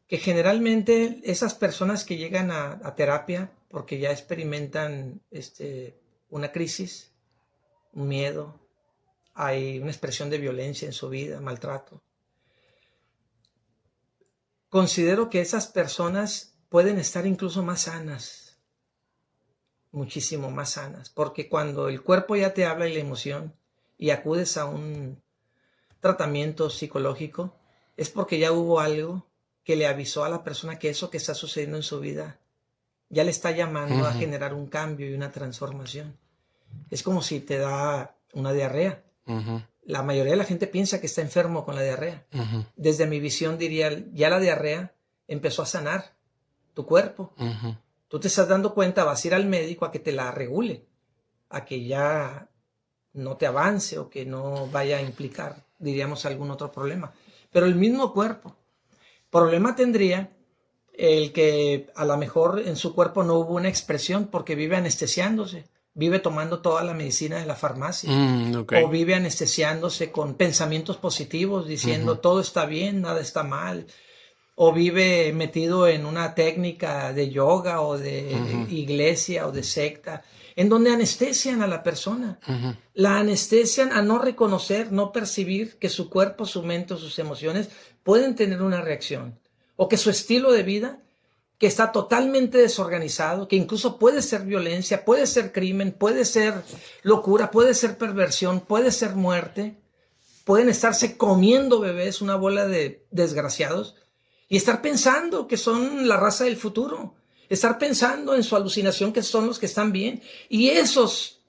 Que generalmente esas personas que llegan a terapia porque ya experimentan una crisis, un miedo, hay una expresión de violencia en su vida, maltrato. Considero que esas personas pueden estar incluso más sanas, muchísimo más sanas, porque cuando el cuerpo ya te habla y la emoción y acudes a un tratamiento psicológico, es porque ya hubo algo que le avisó a la persona que eso que está sucediendo en su vida ya le está llamando a generar un cambio y una transformación. Es como si te da una diarrea. La mayoría de la gente piensa que está enfermo con la diarrea. Desde mi visión diría, ya la diarrea empezó a sanar tu cuerpo. Tú te estás dando cuenta, vas a ir al médico a que te la regule, a que ya no te avance o que no vaya a implicar, diríamos, algún otro problema. Pero el mismo cuerpo. Problema tendría el que a lo mejor en su cuerpo no hubo una expresión porque vive anestesiándose. vive tomando toda la medicina de la farmacia. Okay. O vive anestesiándose con pensamientos positivos, diciendo todo está bien, nada está mal. O vive metido en una técnica de yoga o de iglesia o de secta, en donde anestesian a la persona. La anestesian a no reconocer, no percibir que su cuerpo, su mente o sus emociones pueden tener una reacción. O que su estilo de vida, que está totalmente desorganizado, que incluso puede ser violencia, puede ser crimen, puede ser locura, puede ser perversión, puede ser muerte. Pueden estarse comiendo bebés, una bola de desgraciados, y estar pensando que son la raza del futuro. Estar pensando en su alucinación que son los que están bien. Y esos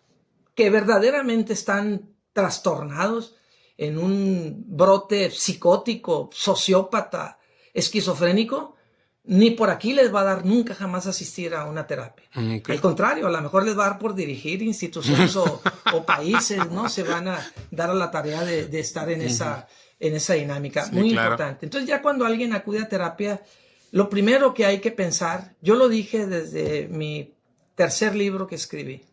que verdaderamente están trastornados en un brote psicótico, sociópata, esquizofrénico, ni por aquí les va a dar nunca jamás asistir a una terapia. Okay. Al contrario, a lo mejor les va a dar por dirigir instituciones o países, ¿no? Se van a dar a la tarea de estar en esa dinámica. Sí, muy importante. Entonces ya cuando alguien acude a terapia, lo primero que hay que pensar, yo lo dije desde mi tercer libro que escribí.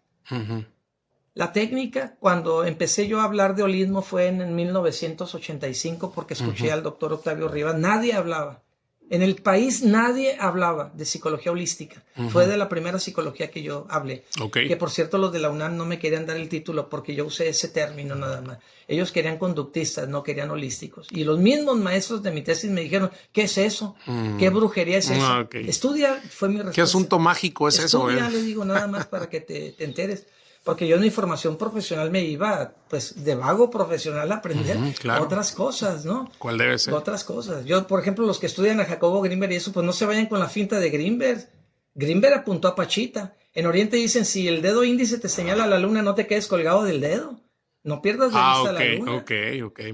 La técnica, cuando empecé yo a hablar de holismo fue en 1985 porque escuché al doctor Octavio Rivas. Nadie hablaba. En el país nadie hablaba de psicología holística. Fue de la primera psicología que yo hablé. Okay. Que por cierto los de la UNAM no me querían dar el título porque yo usé ese término nada más. Ellos querían conductistas, no querían holísticos. Y los mismos maestros de mi tesis me dijeron, ¿qué es eso? ¿Qué brujería es eso? Okay. Estudia, fue mi respuesta. ¿Qué asunto mágico es eso? Estudia, le digo, nada más para que te enteres. Porque yo en mi formación profesional me iba, pues, de vago profesional a aprender otras cosas, ¿no? ¿Cuál debe ser? Otras cosas. Yo, por ejemplo, los que estudian a Jacobo Grinberg y eso, pues no se vayan con la finta de Grinberg. Grinberg apuntó a Pachita. En Oriente dicen, si el dedo índice te señala a la luna, no te quedes colgado del dedo. No pierdas de vista la luna. Ok,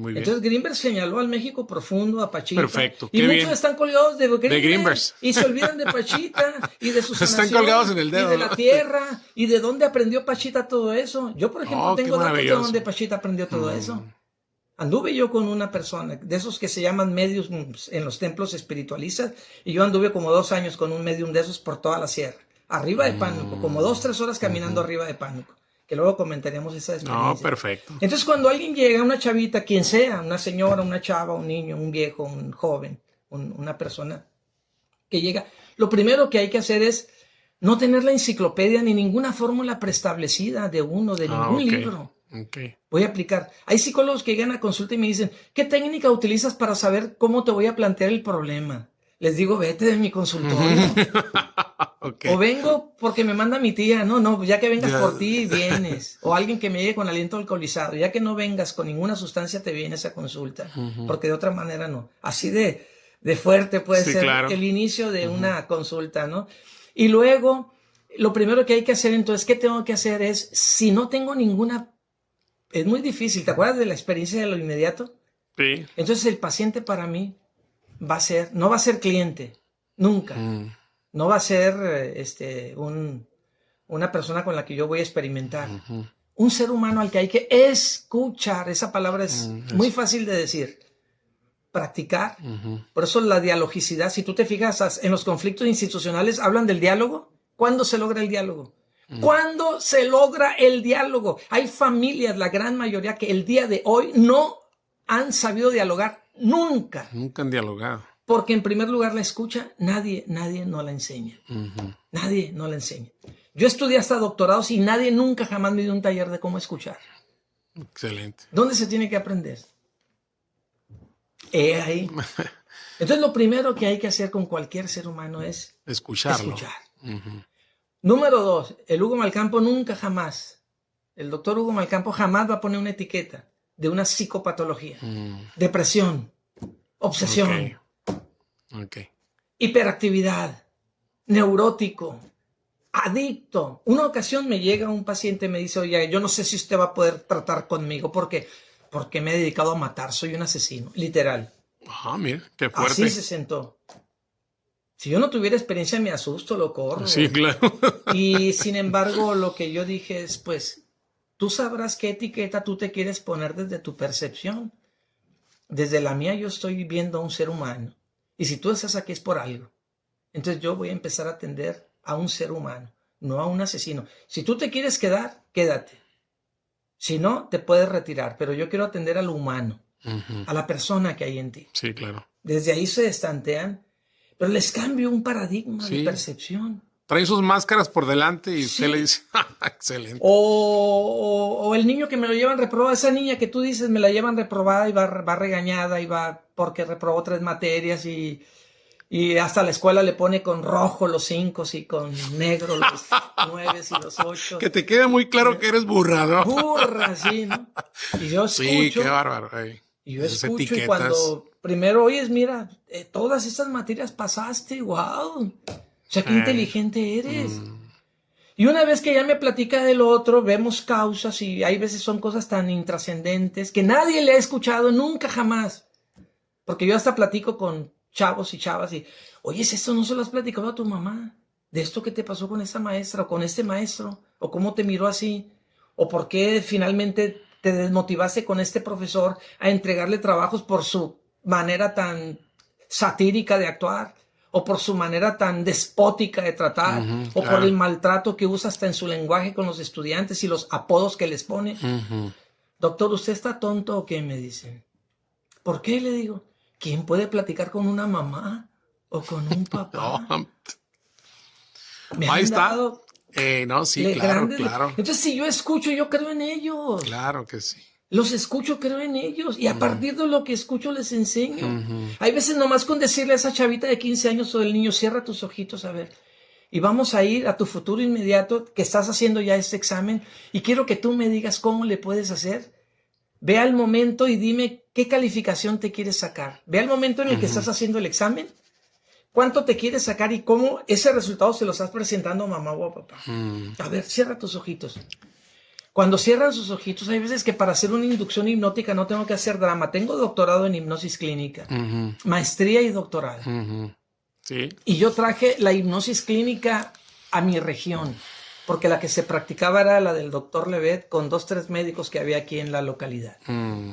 muy bien. Entonces Grinberg señaló al México profundo, a Pachita. Perfecto, y muchos están colgados de Grinberg. Y se olvidan de Pachita y de su sanación. Están colgados en el dedo. Y de la tierra y de dónde aprendió Pachita todo eso. Yo, por ejemplo, tengo datos de dónde Pachita aprendió todo eso. Anduve yo con una persona, de esos que se llaman medios en los templos espiritualistas, y yo anduve como 2 años con un medium de esos por toda la sierra. Arriba de Pánuco, como 2-3 horas caminando arriba de Pánuco. Que luego comentaríamos esa experiencia. No, perfecto. Entonces, cuando alguien llega, una chavita, quien sea, una señora, una chava, un niño, un viejo, un joven, una persona que llega, lo primero que hay que hacer es no tener la enciclopedia ni ninguna fórmula preestablecida de ningún libro. Okay. Voy a aplicar. Hay psicólogos que llegan a consulta y me dicen, ¿qué técnica utilizas para saber cómo te voy a plantear el problema? Les digo, vete de mi consultorio. Okay. O vengo porque me manda mi tía. No, ya que vengas por ti, vienes. O alguien que me llegue con aliento alcoholizado. Ya que no vengas con ninguna sustancia, te vienes a consulta. Porque de otra manera no. Así de fuerte puede ser el inicio de una consulta, ¿no? Y luego, lo primero que hay que hacer, entonces, ¿qué tengo que hacer? Es, si no tengo ninguna... Es muy difícil. ¿Te acuerdas de la experiencia de lo inmediato? Sí. Entonces, el paciente para mí no va a ser cliente. Nunca. No va a ser una persona con la que yo voy a experimentar. Un ser humano al que hay que escuchar. Esa palabra es muy fácil de decir. Practicar. Por eso la dialogicidad. Si tú te fijas en los conflictos institucionales, hablan del diálogo. ¿Cuándo se logra el diálogo? ¿Cuándo se logra el diálogo? Hay familias, la gran mayoría, que el día de hoy no han sabido dialogar nunca. Nunca han dialogado. Porque en primer lugar la escucha, nadie no la enseña. Nadie no la enseña. Yo estudié hasta doctorados y nadie nunca jamás me dio un taller de cómo escuchar. Excelente. ¿Dónde se tiene que aprender? Ahí. Entonces lo primero que hay que hacer con cualquier ser humano es escucharlo. Escuchar. Número 2, el Hugo Malcampo nunca jamás, el doctor Hugo Malcampo jamás va a poner una etiqueta de una psicopatología, depresión, obsesión, hiperactividad, neurótico, adicto. Una ocasión me llega un paciente y me dice, oye, yo no sé si usted va a poder tratar conmigo porque me he dedicado a matar, soy un asesino, literal. Mira, qué fuerte. Así se sentó. Si yo no tuviera experiencia me asusto, lo corro. Sí, claro. Y sin embargo lo que yo dije es, pues, tú sabrás qué etiqueta tú te quieres poner desde tu percepción. Desde la mía yo estoy viendo a un ser humano. Y si tú estás aquí es por algo. Entonces yo voy a empezar a atender a un ser humano. no a un asesino. Si tú te quieres quedar, quédate. Si no, te puedes retirar, pero yo quiero atender a lo humano, a la persona que hay en ti. Sí, claro. Desde ahí se estantean, pero les cambio un paradigma de percepción. Traen sus máscaras por delante y usted le dice, excelente. O el niño que me lo llevan reprobado, esa niña que tú dices me la llevan reprobada y va regañada y va porque reprobó 3 materias y hasta la escuela le pone con rojo los 5 y con negro los 9 y los 8. Que te quede muy claro que eres burra, ¿no? Burra, sí, ¿no? Y yo escucho. Sí, qué bárbaro. Y yo escucho y cuando primero oyes, mira, todas estas materias pasaste, wow. O sea, qué inteligente eres. Y una vez que ya me platica del otro, vemos causas y hay veces son cosas tan intrascendentes que nadie le ha escuchado nunca jamás. Porque yo hasta platico con chavos y chavas y, oye, esto no se lo has platicado a tu mamá, de esto que te pasó con esta maestra o con este maestro, o cómo te miró así, o por qué finalmente te desmotivaste con este profesor a entregarle trabajos por su manera tan satírica de actuar, o por su manera tan despótica de tratar, o por el maltrato que usa hasta en su lenguaje con los estudiantes y los apodos que les pone. Doctor, ¿usted está tonto o qué? Me dicen. ¿Por qué? Le digo. ¿Quién puede platicar con una mamá o con un papá? No. Ahí está. No, sí, claro. Entonces, si yo escucho, yo creo en ellos. Claro que sí. Los escucho, creo en ellos. Y a partir de lo que escucho, les enseño. Hay veces nomás con decirle a esa chavita de 15 años o del niño, cierra tus ojitos, a ver. Y vamos a ir a tu futuro inmediato, que estás haciendo ya este examen. Y quiero que tú me digas cómo le puedes hacer. Ve al momento y dime qué calificación te quieres sacar. Ve al momento en el que estás haciendo el examen, cuánto te quieres sacar y cómo ese resultado se lo estás presentando a mamá o a papá. A ver, cierra tus ojitos. Cuando cierran sus ojitos, hay veces que para hacer una inducción hipnótica no tengo que hacer drama. Tengo doctorado en hipnosis clínica, maestría y doctorado. Sí. Y yo traje la hipnosis clínica a mi región, porque la que se practicaba era la del doctor Levet con 2, 3 médicos que había aquí en la localidad.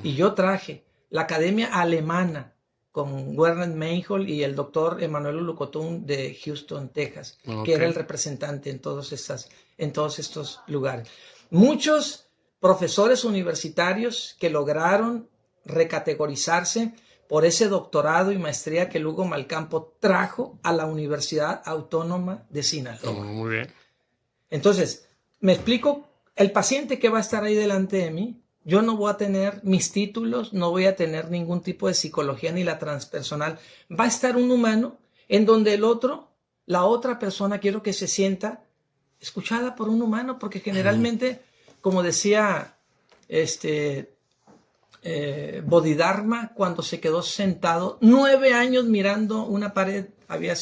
Y yo traje la academia alemana con Werner Meinhold y el doctor Emanuel Ulucotún de Houston, Texas, que era el representante en todos estos lugares. Muchos profesores universitarios que lograron recategorizarse por ese doctorado y maestría que Lugo Malcampo trajo a la Universidad Autónoma de Sinaloa. Muy bien. Entonces, me explico, el paciente que va a estar ahí delante de mí, yo no voy a tener mis títulos, no voy a tener ningún tipo de psicología ni la transpersonal. Va a estar un humano en donde la otra persona, quiero que se sienta escuchada por un humano, porque generalmente, como decía Bodhidharma, cuando se quedó sentado 9 años mirando una pared, había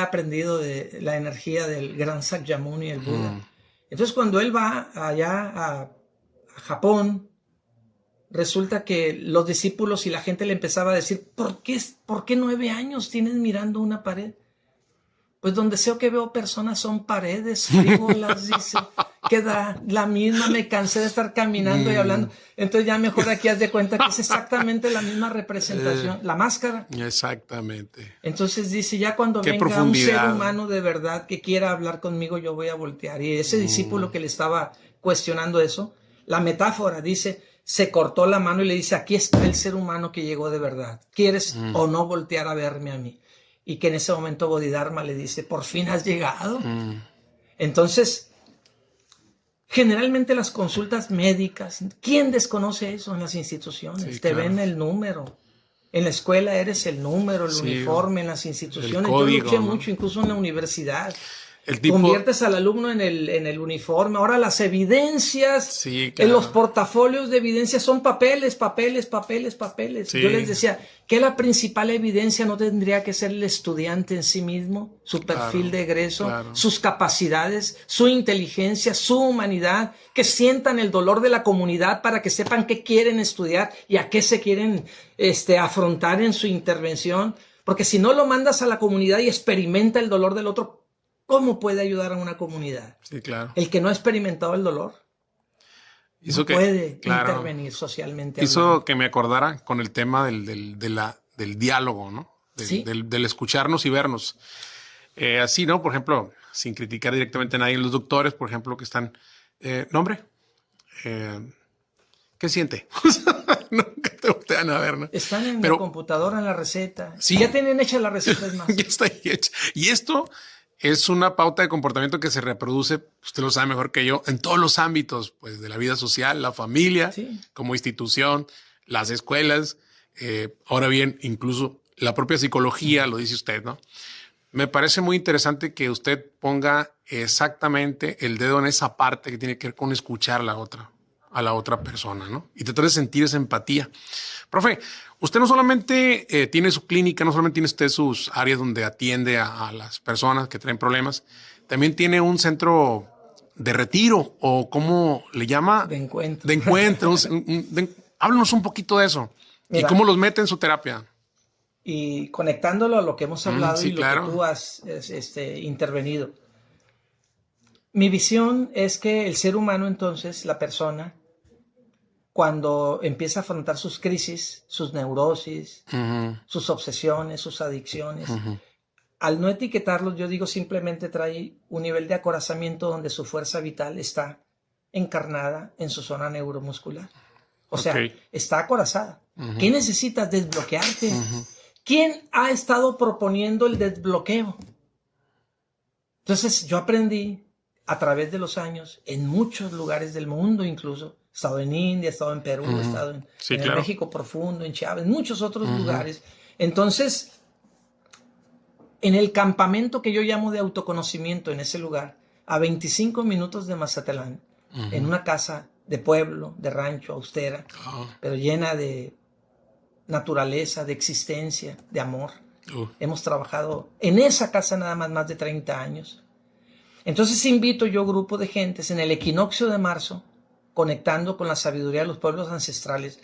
aprendido de la energía del gran Sakyamuni, el Buda. Entonces, cuando él va allá a Japón, resulta que los discípulos y la gente le empezaba a decir, ¿por qué 9 años tienes mirando una pared? Pues donde sea que veo personas son paredes frívolas, dice, queda la misma, me cansé de estar caminando y hablando. Entonces ya mejor aquí haz de cuenta que es exactamente la misma representación, la máscara. Exactamente. Entonces dice, ya cuando venga un ser humano de verdad que quiera hablar conmigo, yo voy a voltear. Y ese discípulo que le estaba cuestionando eso, la metáfora dice, se cortó la mano y le dice, aquí está el ser humano que llegó de verdad. ¿Quieres o no voltear a verme a mí? Y que en ese momento Bodhidharma le dice, por fin has llegado. Entonces, generalmente las consultas médicas, ¿quién desconoce eso en las instituciones? Te ven el número. En la escuela eres el número, el uniforme, en las instituciones. Código, yo luché mucho, incluso en la universidad. El Conviertes al alumno en el uniforme. Ahora las evidencias, en los portafolios de evidencias son papeles. Sí. Yo les decía que la principal evidencia no tendría que ser el estudiante en sí mismo, su perfil de egreso, sus capacidades, su inteligencia, su humanidad, que sientan el dolor de la comunidad para que sepan qué quieren estudiar y a qué se quieren afrontar en su intervención. Porque si no lo mandas a la comunidad y experimenta el dolor del otro, ¿cómo puede ayudar a una comunidad? Sí, claro. El que no ha experimentado el dolor no puede intervenir socialmente. Hizo que me acordara con el tema del diálogo, ¿no? Del escucharnos y vernos. Así, ¿no? Por ejemplo, sin criticar directamente a nadie, los doctores, por ejemplo, que están... ¿Nombre? ¿Qué siente? Nunca te voltean a ver, ¿no? Están en Pero, la computadora, en la receta. sí, Ya tienen hecha la receta, es más. ya está ahí hecha. Y esto es una pauta de comportamiento que se reproduce, usted lo sabe mejor que yo, en todos los ámbitos, pues, de la vida social, la familia, Sí. como institución, las escuelas. Ahora bien, incluso la propia psicología, lo dice usted, ¿no? Me parece muy interesante que usted ponga exactamente el dedo en esa parte que tiene que ver con escuchar a la otra persona, ¿no? Y tratar de sentir esa empatía. Profe, usted no solamente tiene su clínica, no solamente tiene usted sus áreas donde atiende a las personas que traen problemas, también tiene un centro de retiro, o ¿cómo le llama? De encuentro. De encuentro. Háblanos un poquito de eso. Mira, ¿Y cómo los mete en su terapia? y conectándolo a lo que hemos hablado sí, y lo claro. que tú has intervenido. Mi visión es que el ser humano, entonces, la persona, cuando empieza a afrontar sus crisis, sus neurosis, sus obsesiones, sus adicciones, al no etiquetarlos, yo digo simplemente trae un nivel de acorazamiento donde su fuerza vital está encarnada en su zona neuromuscular. O sea, está acorazada. ¿Qué necesitas? Desbloquearte. ¿Quién ha estado proponiendo el desbloqueo? Entonces yo aprendí a través de los años, en muchos lugares del mundo incluso, he estado en India, he estado en Perú, he estado en el México profundo, en Chiapas, en muchos otros lugares. Entonces, en el campamento que yo llamo de autoconocimiento en ese lugar, a 25 minutos de Mazatlán, en una casa de pueblo, de rancho, austera, pero llena de naturaleza, de existencia, de amor. Hemos trabajado en esa casa nada más de 30 años. Entonces invito yo grupo de gentes en el equinoccio de marzo, conectando con la sabiduría de los pueblos ancestrales,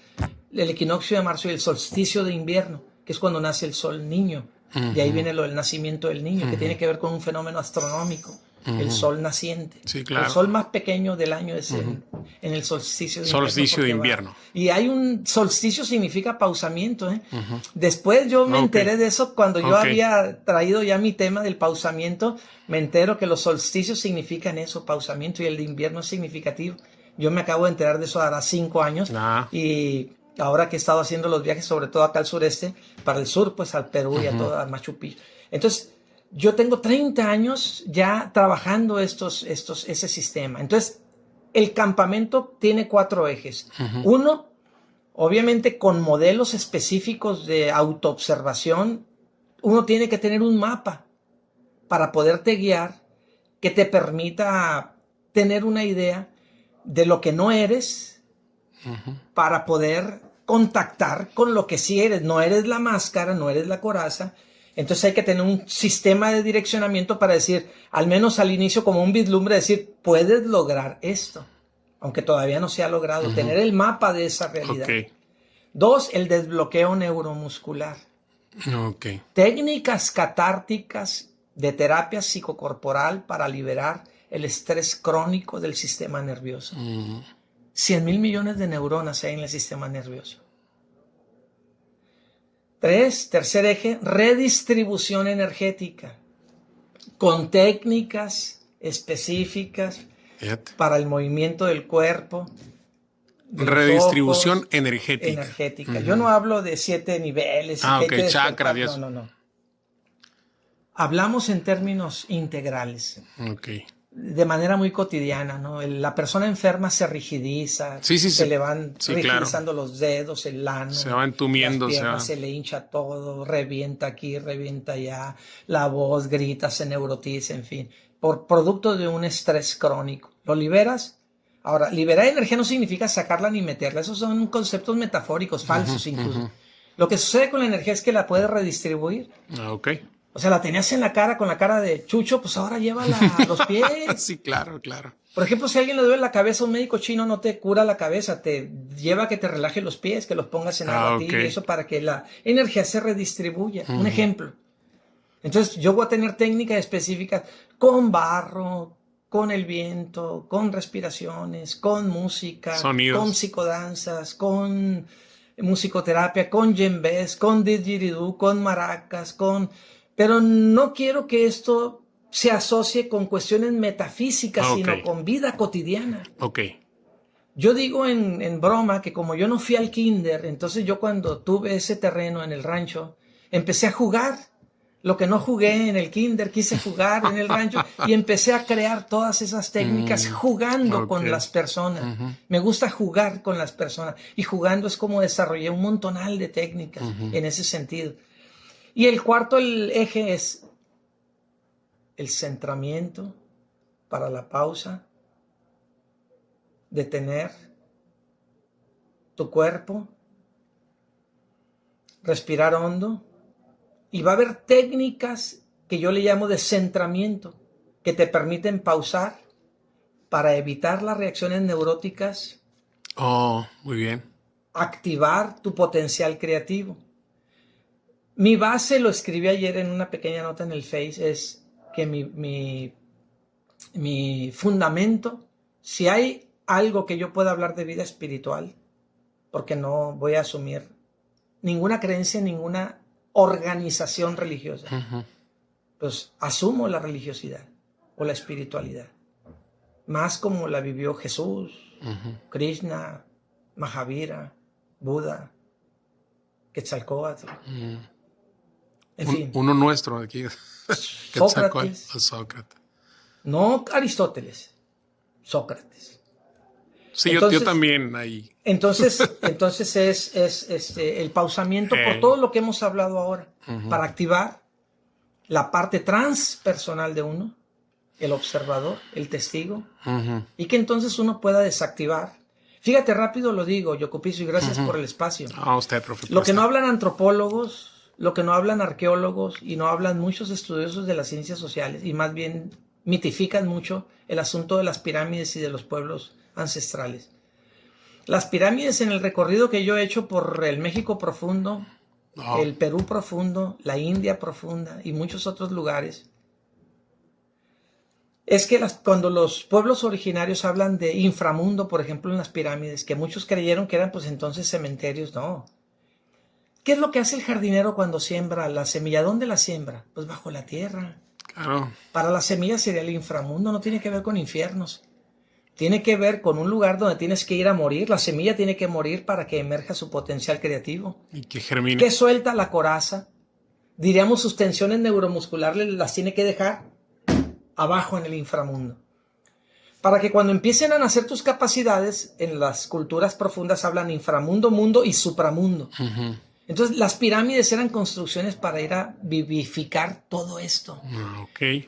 el equinoccio de marzo y el solsticio de invierno, que es cuando nace el sol niño. De ahí viene lo del nacimiento del niño, que tiene que ver con un fenómeno astronómico, el sol naciente. Sí, claro. El sol más pequeño del año es en el solsticio de invierno. Solsticio de invierno. Y hay un solsticio, significa pausamiento. Después yo me enteré de eso cuando yo había traído ya mi tema del pausamiento. Me entero que los solsticios significan eso, pausamiento, y el de invierno es significativo. Yo me acabo de enterar de eso ahora 5 años. Y ahora que he estado haciendo los viajes, sobre todo acá al sureste, para el sur, pues al Perú y a todo, a Machu Picchu. Entonces, yo tengo 30 años ya trabajando ese sistema. Entonces, el campamento tiene 4 ejes. Uno, obviamente con modelos específicos de autoobservación, uno tiene que tener un mapa para poderte guiar que te permita tener una idea de lo que no eres para poder contactar con lo que sí eres. No eres la máscara, no eres la coraza. Entonces hay que tener un sistema de direccionamiento para decir, al menos al inicio como un vislumbre, decir, puedes lograr esto, aunque todavía no se ha logrado, tener el mapa de esa realidad. 2, el desbloqueo neuromuscular. Técnicas catárticas de terapia psicocorporal para liberar el estrés crónico del sistema nervioso. 100,000 millones de neuronas hay en el sistema nervioso. 3, tercer eje, redistribución energética con técnicas específicas para el movimiento del cuerpo. Redistribución energética. Yo no hablo de 7 niveles. Chakra, no. Hablamos en términos integrales. De manera muy cotidiana, ¿no? La persona enferma se rigidiza, se le van rigidizando los dedos, el ano, se va entumiendo, las piernas, se le hincha todo, revienta aquí, revienta allá, la voz grita, se neurotiza, en fin, por producto de un estrés crónico. ¿Lo liberas? Ahora, liberar energía no significa sacarla ni meterla, esos son conceptos metafóricos, falsos incluso. Lo que sucede con la energía es que la puedes redistribuir. O sea, la tenías en la cara, con la cara de chucho, pues ahora llévala a los pies. Sí, claro. Por ejemplo, si a alguien le duele la cabeza, un médico chino no te cura la cabeza, te lleva a que te relaje los pies, que los pongas en agua tibia, eso para que la energía se redistribuya. Un ejemplo. Entonces, yo voy a tener técnicas específicas con barro, con el viento, con respiraciones, con música, sonidos, con psicodanzas, con musicoterapia, con djembes, con didgeridoo, con maracas, con Pero no quiero que esto se asocie con cuestiones metafísicas, sino con vida cotidiana. Ok. Yo digo en broma que como yo no fui al kinder, entonces yo cuando tuve ese terreno en el rancho, empecé a jugar. Lo que no jugué en el kinder, quise jugar en el rancho y empecé a crear todas esas técnicas jugando con las personas. Me gusta jugar con las personas y jugando es como desarrollé un montonal de técnicas en ese sentido. Y el cuarto, el eje es el centramiento para la pausa, detener tu cuerpo, respirar hondo. Y va a haber técnicas que yo le llamo de centramiento, que te permiten pausar para evitar las reacciones neuróticas. Oh, muy bien. Activar tu potencial creativo. Mi base, lo escribí ayer en una pequeña nota en el Face, es que mi fundamento, si hay algo que yo pueda hablar de vida espiritual, porque no voy a asumir ninguna creencia, ninguna organización religiosa, pues asumo la religiosidad o la espiritualidad, más como la vivió Jesús, Krishna, Mahavira, Buda, Quetzalcóatl, en fin. Uno nuestro aquí, Sócrates. Sócrates. No Aristóteles, Sócrates. Sí, entonces, yo también ahí. Entonces es el pausamiento por todo lo que hemos hablado ahora, para activar la parte transpersonal de uno, el observador, el testigo, y que entonces uno pueda desactivar. Fíjate, rápido lo digo, Yocupicio, y gracias por el espacio. Usted, profe. Lo que no hablan antropólogos, lo que no hablan arqueólogos y no hablan muchos estudiosos de las ciencias sociales, y más bien mitifican mucho el asunto de las pirámides y de los pueblos ancestrales. Las pirámides, en el recorrido que yo he hecho por el México profundo, el Perú profundo, la India profunda y muchos otros lugares, es que cuando los pueblos originarios hablan de inframundo, por ejemplo en las pirámides, que muchos creyeron que eran pues entonces cementerios, no. ¿Qué es lo que hace el jardinero cuando siembra la semilla? ¿Dónde la siembra? Pues bajo la tierra. Claro. Para la semilla sería el inframundo, no tiene que ver con infiernos. Tiene que ver con un lugar donde tienes que ir a morir. La semilla tiene que morir para que emerja su potencial creativo. Y que germine. ¿Qué suelta la coraza? Diríamos sus tensiones neuromusculares las tiene que dejar abajo en el inframundo. Para que cuando empiecen a nacer tus capacidades, en las culturas profundas hablan inframundo, mundo y supramundo. Entonces las pirámides eran construcciones para ir a vivificar todo esto.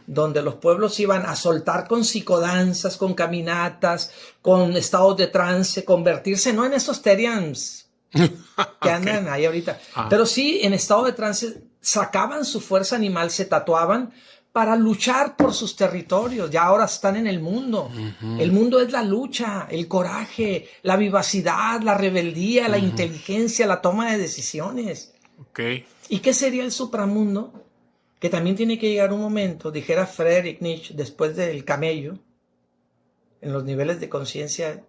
Donde los pueblos iban a soltar con psicodanzas, con caminatas, con estados de trance, convertirse no en esos terians que andan ahí ahorita, pero sí en estado de trance, sacaban su fuerza animal, se tatuaban para luchar por sus territorios. Ya ahora están en el mundo. El mundo es la lucha, el coraje, la vivacidad, la rebeldía, la inteligencia, la toma de decisiones. ¿Y qué sería el supramundo? Que también tiene que llegar un momento, dijera Friedrich Nietzsche, después del camello, en los niveles de conciencia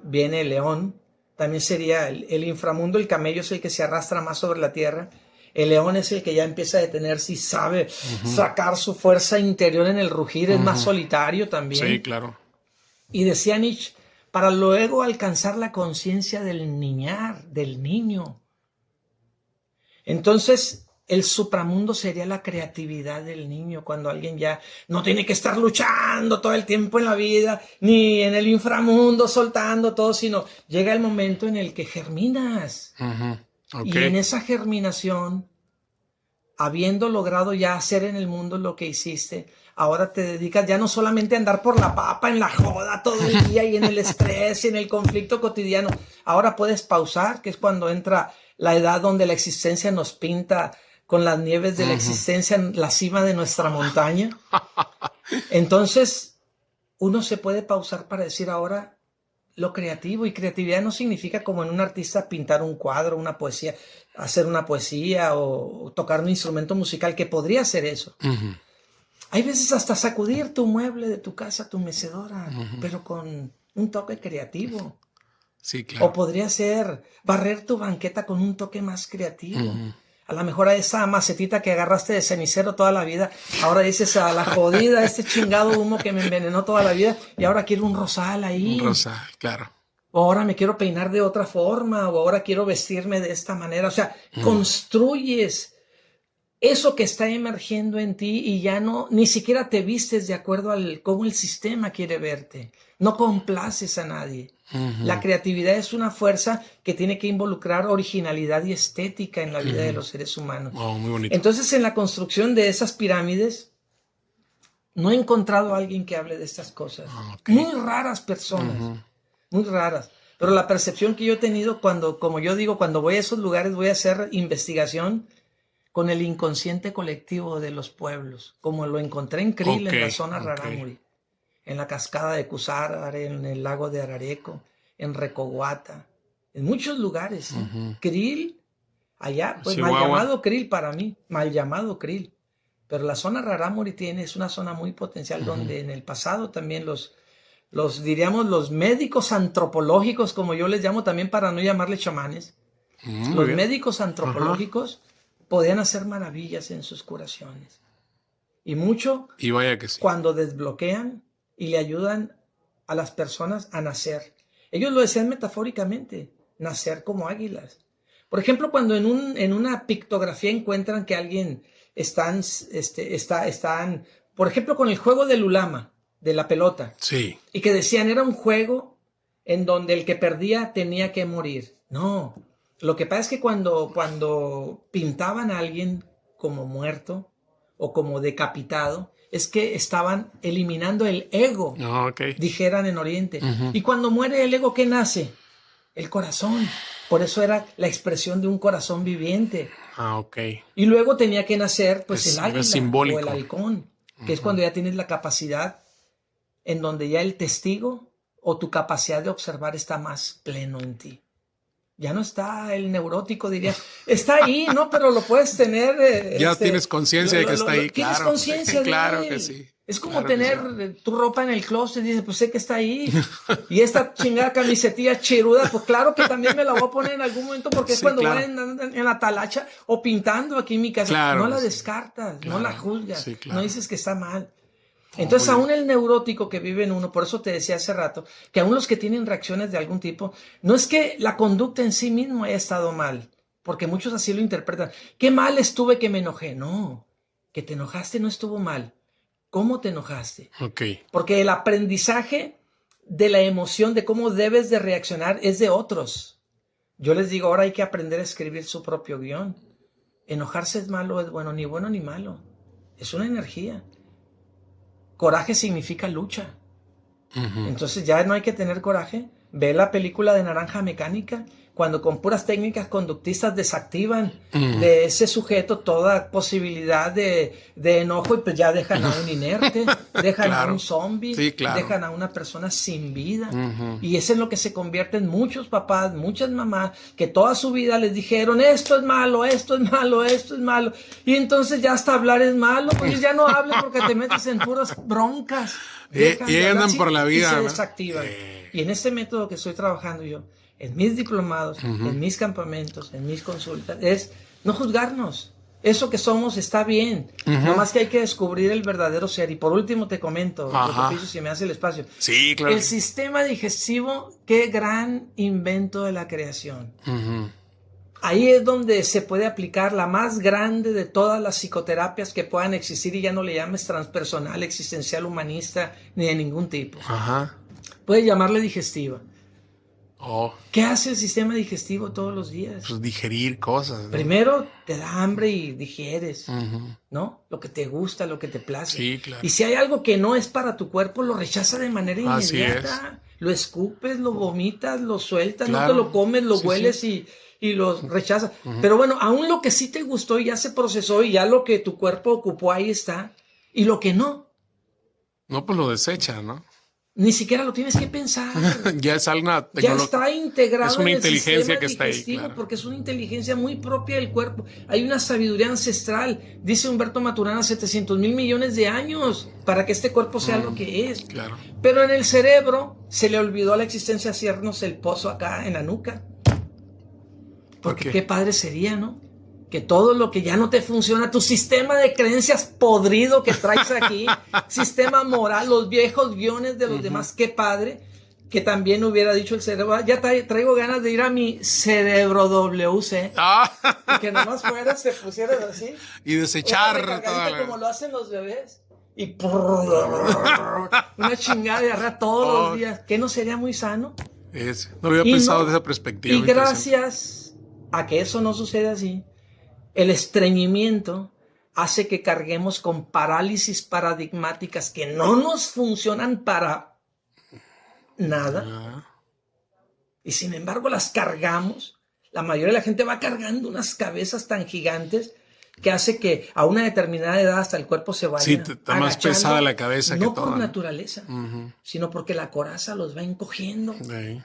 viene el león, también sería el inframundo. El camello es el que se arrastra más sobre la tierra. El león es el que ya empieza a detenerse y sabe sacar su fuerza interior en el rugir, es más solitario también. Sí, claro. Y decía Nietzsche, para luego alcanzar la conciencia del niñar, del niño. Entonces, el supramundo sería la creatividad del niño, cuando alguien ya no tiene que estar luchando todo el tiempo en la vida, ni en el inframundo soltando todo, sino llega el momento en el que germinas. Y en esa germinación, habiendo logrado ya hacer en el mundo lo que hiciste, ahora te dedicas ya no solamente a andar por la papa, en la joda todo el día y en el estrés y en el conflicto cotidiano. Ahora puedes pausar, que es cuando entra la edad donde la existencia nos pinta con las nieves de la existencia en la cima de nuestra montaña. Entonces, uno se puede pausar para decir ahora lo creativo, y creatividad no significa como en un artista pintar un cuadro, una poesía, hacer una poesía o tocar un instrumento musical, que podría ser eso. Hay veces hasta sacudir tu mueble de tu casa, tu mecedora, pero con un toque creativo. Sí, claro. O podría ser barrer tu banqueta con un toque más creativo. A lo mejor a esa macetita que agarraste de cenicero toda la vida, ahora dices a la jodida, este chingado humo que me envenenó toda la vida, y ahora quiero un rosal ahí. Un rosal, claro. O ahora me quiero peinar de otra forma, o ahora quiero vestirme de esta manera. O sea, construyes eso que está emergiendo en ti y ya no, ni siquiera te vistes de acuerdo al cómo el sistema quiere verte. No complaces a nadie. La creatividad es una fuerza que tiene que involucrar originalidad y estética en la vida de los seres humanos. Oh, muy bonito. Entonces, en la construcción de esas pirámides, no he encontrado a alguien que hable de estas cosas. Okay. Muy raras personas, muy raras. Pero la percepción que yo he tenido cuando, como yo digo, cuando voy a esos lugares, voy a hacer investigación con el inconsciente colectivo de los pueblos, como lo encontré en Krill, en la zona Rarámuri, en la cascada de Kusárare, en el lago de Arareco, en Recoguata, en muchos lugares. Krill, allá, pues Chihuahua. mal llamado Krill para mí, mal llamado Krill. Pero la zona Rarámuri es una zona muy potencial donde en el pasado también diríamos, los médicos antropológicos, como yo les llamo también para no llamarles chamanes, los médicos antropológicos podían hacer maravillas en sus curaciones. Y mucho y vaya que sí. Cuando desbloquean y le ayudan a las personas a nacer. Ellos lo decían metafóricamente, nacer como águilas. Por ejemplo, cuando en una pictografía encuentran que alguien están, por ejemplo, con el juego del ulama, de la pelota. Sí. Y que decían, era un juego en donde el que perdía tenía que morir. No, lo que pasa es que cuando pintaban a alguien como muerto o como decapitado, es que estaban eliminando el ego, dijeran en Oriente. Y cuando muere el ego, ¿qué nace? El corazón. Por eso era la expresión de un corazón viviente. Y luego tenía que nacer pues el águila o el halcón, que es cuando ya tienes la capacidad en donde ya el testigo o tu capacidad de observar está más pleno en ti. Ya no está el neurótico, diría. Está ahí, ¿no? Pero lo puedes tener. Ya tienes conciencia de que está ahí, tienes claro. conciencia Claro de él. que sí. Es como Claro tener tu ropa en el closet y dices, pues sé que está ahí. Y esta chingada camisetilla chiruda, pues claro que también me la voy a poner en algún momento porque es cuando voy en la talacha o pintando aquí en mi casa. Claro, no la descartas, no la juzgas, no dices que está mal. Oh, entonces aún el neurótico que vive en uno, por eso te decía hace rato, que aún los que tienen reacciones de algún tipo, no es que la conducta en sí mismo haya estado mal, porque muchos así lo interpretan. Qué mal estuve que me enojé. No, que te enojaste no estuvo mal. ¿Cómo te enojaste? Porque el aprendizaje de la emoción, de cómo debes de reaccionar, es de otros. Yo les digo, ahora hay que aprender a escribir su propio guión. Enojarse es malo, es bueno ni malo. Es una energía. Coraje significa lucha. Entonces ya no hay que tener coraje. Ve la película de Naranja Mecánica, cuando con puras técnicas conductistas desactivan de ese sujeto toda posibilidad de enojo y pues ya dejan a un inerte, dejan a un zombie, dejan a una persona sin vida. Y eso es lo que se convierte en muchos papás, muchas mamás, que toda su vida les dijeron, esto es malo, esto es malo, esto es malo. Y entonces ya hasta hablar es malo, pues ya no hables porque te metes en puras broncas. Y andan por la vida. Y se desactivan. Y en este método que estoy trabajando yo, en mis diplomados, en mis campamentos, en mis consultas, es no juzgarnos. Eso que somos está bien. Nomás que hay que descubrir el verdadero ser. Y por último te comento, si me hace el espacio. Sí, claro. El sistema digestivo, qué gran invento de la creación. Ahí es donde se puede aplicar la más grande de todas las psicoterapias que puedan existir, y ya no le llames transpersonal, existencial, humanista, ni de ningún tipo. Puedes llamarle digestiva. ¿Qué hace el sistema digestivo todos los días? Pues digerir cosas, ¿no? Primero te da hambre y digieres, ¿no? Lo que te gusta, lo que te place. Sí, claro. Y si hay algo que no es para tu cuerpo, lo rechaza de manera inmediata. Lo escupes, lo vomitas, lo sueltas, no te lo comes, lo hueles y los rechazas. Pero bueno, aún lo que sí te gustó ya se procesó y ya lo que tu cuerpo ocupó ahí está. Y lo que no. No, pues lo desecha, ¿no? Ni siquiera lo tienes que pensar. Ya es algo ya está integrado. Es una en el inteligencia que está ahí, claro. Porque es una inteligencia muy propia del cuerpo. Hay una sabiduría ancestral. Dice Humberto Maturana, 700,000 millones de años para que este cuerpo sea lo que es. Claro. Pero en el cerebro se le olvidó a la existencia hacernos el pozo acá en la nuca. Porque qué padre sería, ¿no? que todo lo que ya no te funciona, tu sistema de creencias podrido que traes aquí, sistema moral, los viejos guiones de los demás, qué padre, que también hubiera dicho el cerebro, ya traigo ganas de ir a mi cerebro WC, y que nomás fuera, se pusieras así, y desechar como lo hacen los bebés, y una chingada de diarrea todos los días, ¿qué no sería muy sano? No había pensado de esa perspectiva. Y gracias a que eso no sucede así, el estreñimiento hace que carguemos con parálisis paradigmáticas que no nos funcionan para nada. Y sin embargo las cargamos. La mayoría de la gente va cargando unas cabezas tan gigantes que hace que a una determinada edad hasta el cuerpo se vaya está más pesada la cabeza no que por todo. naturaleza, sino porque la coraza los va encogiendo. Exactamente.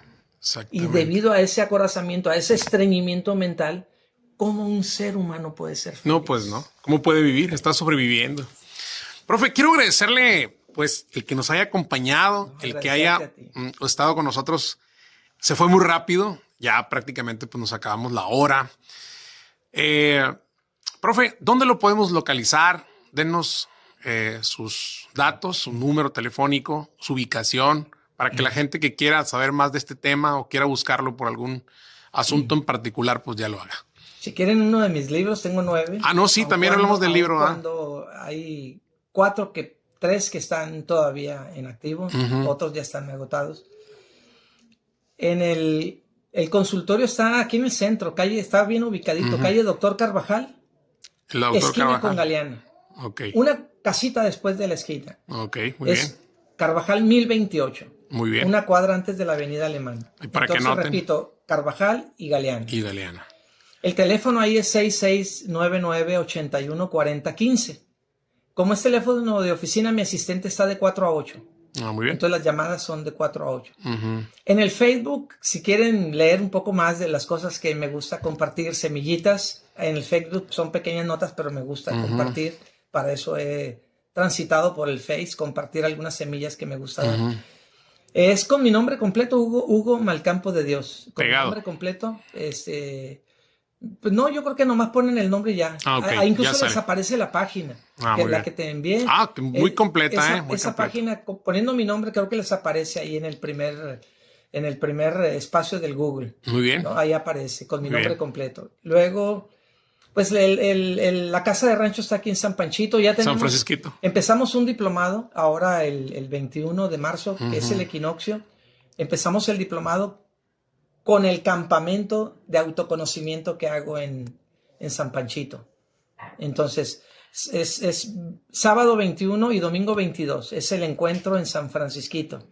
Y debido a ese acorazamiento, a ese estreñimiento mental, ¿cómo un ser humano puede ser feliz? No, pues no. ¿Cómo puede vivir? Está sobreviviendo. Profe, quiero agradecerle pues el que nos haya acompañado, el que haya estado con nosotros. Se fue muy rápido. Ya prácticamente pues nos acabamos la hora. Profe, ¿dónde lo podemos localizar? Denos sus datos, su número telefónico, su ubicación, para que la gente que quiera saber más de este tema o quiera buscarlo por algún asunto en particular, pues ya lo haga. Si quieren uno de mis libros, tengo 9. No, sí, también hablamos del libro. Cuando hay 3 que están todavía en activo, otros ya están agotados. En el consultorio está aquí en el centro, está bien ubicadito, calle Doctor Carvajal, esquina Carvajal con Galeana. Una casita después de la esquina. Muy bien. Carvajal 1028. Muy bien. Una cuadra antes de la Avenida Alemán. Y para entonces, que noten. Repito, Carvajal y Galeana. Galeana. El teléfono ahí es 6699-814015. Como es teléfono de oficina, mi asistente está de 4 a 8. Muy bien. Entonces las llamadas son de 4 a 8. En el Facebook, si quieren leer un poco más de las cosas que me gusta compartir, semillitas, en el Facebook son pequeñas notas, pero me gusta compartir. Para eso he transitado por el Face, compartir algunas semillas que me gusta dar. Es con mi nombre completo, Hugo Malcampo de Dios. Con mi nombre completo, pues no, yo creo que nomás ponen el nombre y ya. Incluso ya les aparece la página, la que te envié. Muy completa, esa página, poniendo mi nombre, creo que les aparece ahí en el primer espacio del Google. Muy bien. ¿No? Ahí aparece con mi nombre completo. Luego, pues la casa de rancho está aquí en San Panchito. Ya tenemos, San Francisquito. Empezamos un diplomado ahora el 21 de marzo, que es el equinoccio. Empezamos el diplomado con el campamento de autoconocimiento que hago en San Panchito. Entonces, es sábado 21 y domingo 22. Es el encuentro en San Francisquito.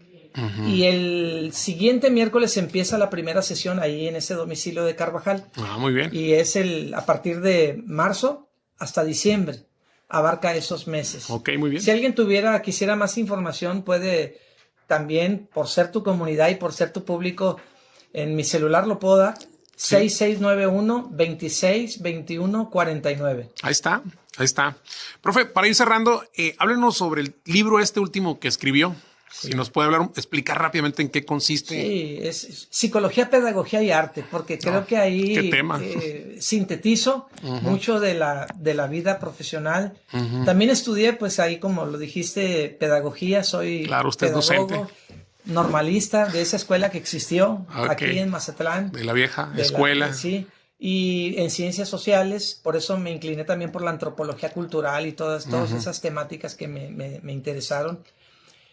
Y el siguiente miércoles empieza la primera sesión ahí en ese domicilio de Carvajal. Muy bien. Y es a partir de marzo hasta diciembre. Abarca esos meses. Muy bien. Si alguien quisiera más información, puede también, por ser tu comunidad y por ser tu público, en mi celular lo puedo dar. 6691-262149. Ahí está. Profe, para ir cerrando, háblenos sobre el libro último que escribió. Si nos puede explicar rápidamente en qué consiste. Sí, es psicología, pedagogía y arte, porque creo que ahí ¿qué tema? Sintetizo mucho de la vida profesional. También estudié, pues ahí como lo dijiste, pedagogía, soy usted pedagogo, docente. Normalista de esa escuela que existió aquí en Mazatlán. De la vieja escuela. Sí, y en ciencias sociales, por eso me incliné también por la antropología cultural y todas esas temáticas que me interesaron.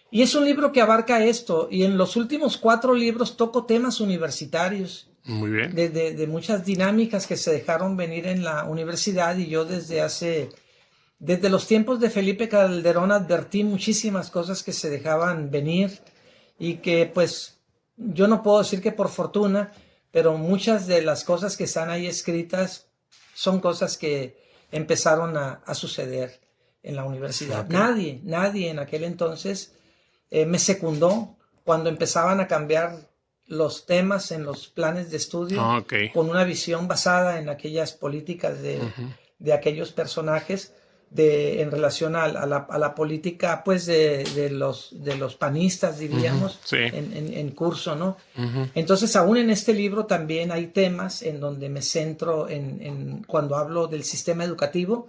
Y es un libro que abarca esto, y en los últimos 4 libros toco temas universitarios. Muy bien. De muchas dinámicas que se dejaron venir en la universidad, y yo desde los tiempos de Felipe Calderón advertí muchísimas cosas que se dejaban venir y que pues yo no puedo decir que por fortuna, pero muchas de las cosas que están ahí escritas son cosas que empezaron a suceder en la universidad. Nadie en aquel entonces me secundó cuando empezaban a cambiar los temas en los planes de estudio con una visión basada en aquellas políticas de aquellos personajes. en relación a la política, pues, de los panistas, diríamos, Sí. en curso, ¿no? Entonces, aún en este libro también hay temas en donde me centro cuando hablo del sistema educativo.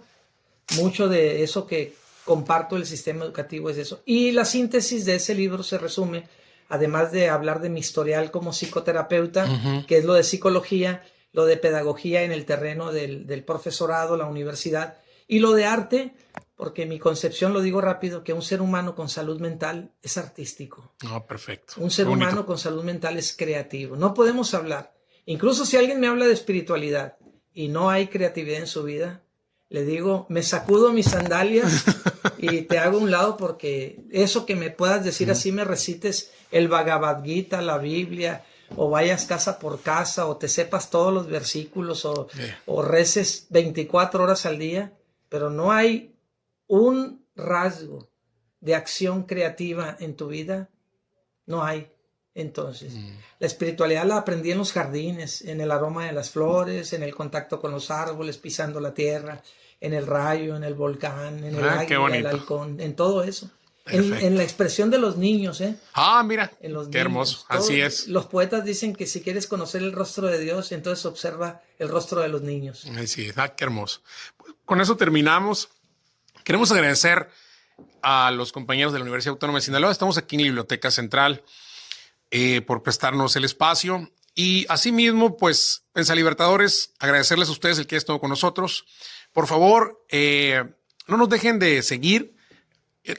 Mucho de eso que comparto del sistema educativo es eso. Y la síntesis de ese libro se resume, además de hablar de mi historial como psicoterapeuta, que es lo de psicología, lo de pedagogía en el terreno del profesorado, la universidad, y lo de arte, porque mi concepción, lo digo rápido, que un ser humano con salud mental es artístico. Perfecto. Un ser humano con salud mental es creativo. No podemos hablar. Incluso si alguien me habla de espiritualidad y no hay creatividad en su vida, le digo, me sacudo mis sandalias y te hago a un lado, porque eso que me puedas decir así, me recites el Bhagavad Gita, la Biblia, o vayas casa por casa, o te sepas todos los versículos, o reces 24 horas al día, pero no hay un rasgo de acción creativa en tu vida, no hay. Entonces, la espiritualidad la aprendí en los jardines, en el aroma de las flores, en el contacto con los árboles, pisando la tierra, en el rayo, en el volcán, en el águila, el halcón, en todo eso. En la expresión de los niños, ¿eh? Mira, en los qué niños. hermoso, así es. Los poetas dicen que si quieres conocer el rostro de Dios, entonces observa el rostro de los niños. Sí, qué hermoso. Con eso terminamos. Queremos agradecer a los compañeros de la Universidad Autónoma de Sinaloa. Estamos aquí en la Biblioteca Central por prestarnos el espacio. Y asimismo, pues, Pensalibertadores, agradecerles a ustedes el que estado con nosotros. Por favor, no nos dejen de seguir.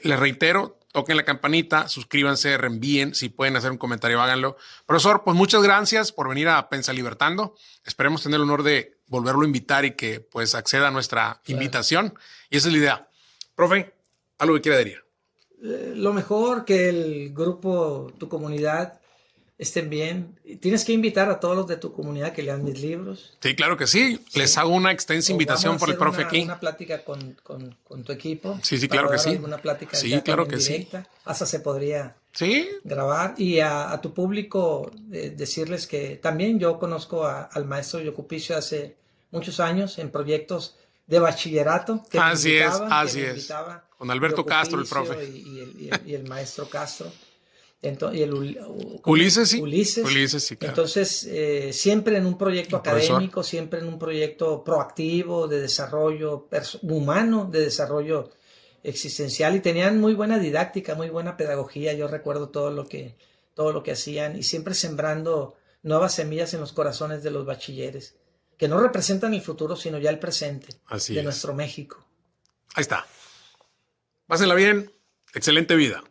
Les reitero, toquen la campanita, suscríbanse, reenvíen. Si pueden hacer un comentario, háganlo. Profesor, pues muchas gracias por venir a Pensalibertando. Esperemos tener el honor de volverlo a invitar y que pues acceda a nuestra invitación. Y esa es la idea. Profe, ¿algo que quiera decir? Lo mejor, que el grupo, tu comunidad, estén bien. Tienes que invitar a todos los de tu comunidad que lean mis libros. Sí, claro que sí. Les hago una extensa invitación por el profe aquí. Una plática con tu equipo. Sí, claro que sí. Una plática claro que directa. Sí. Hasta se podría grabar. Y a tu público decirles que también yo conozco al maestro Yocupicio hace muchos años en proyectos de bachillerato. Que así es. Con Alberto Castro, el profe. Y el maestro Castro. Ulises, sí. Ulises, sí, claro. Entonces, siempre en un proyecto académico, siempre en un proyecto proactivo de desarrollo humano, de desarrollo existencial, y tenían muy buena didáctica, muy buena pedagogía. Yo recuerdo todo lo que hacían, y siempre sembrando nuevas semillas en los corazones de los bachilleres, que no representan el futuro, sino ya el presente de nuestro México. Ahí está. Pásenla bien. Excelente vida.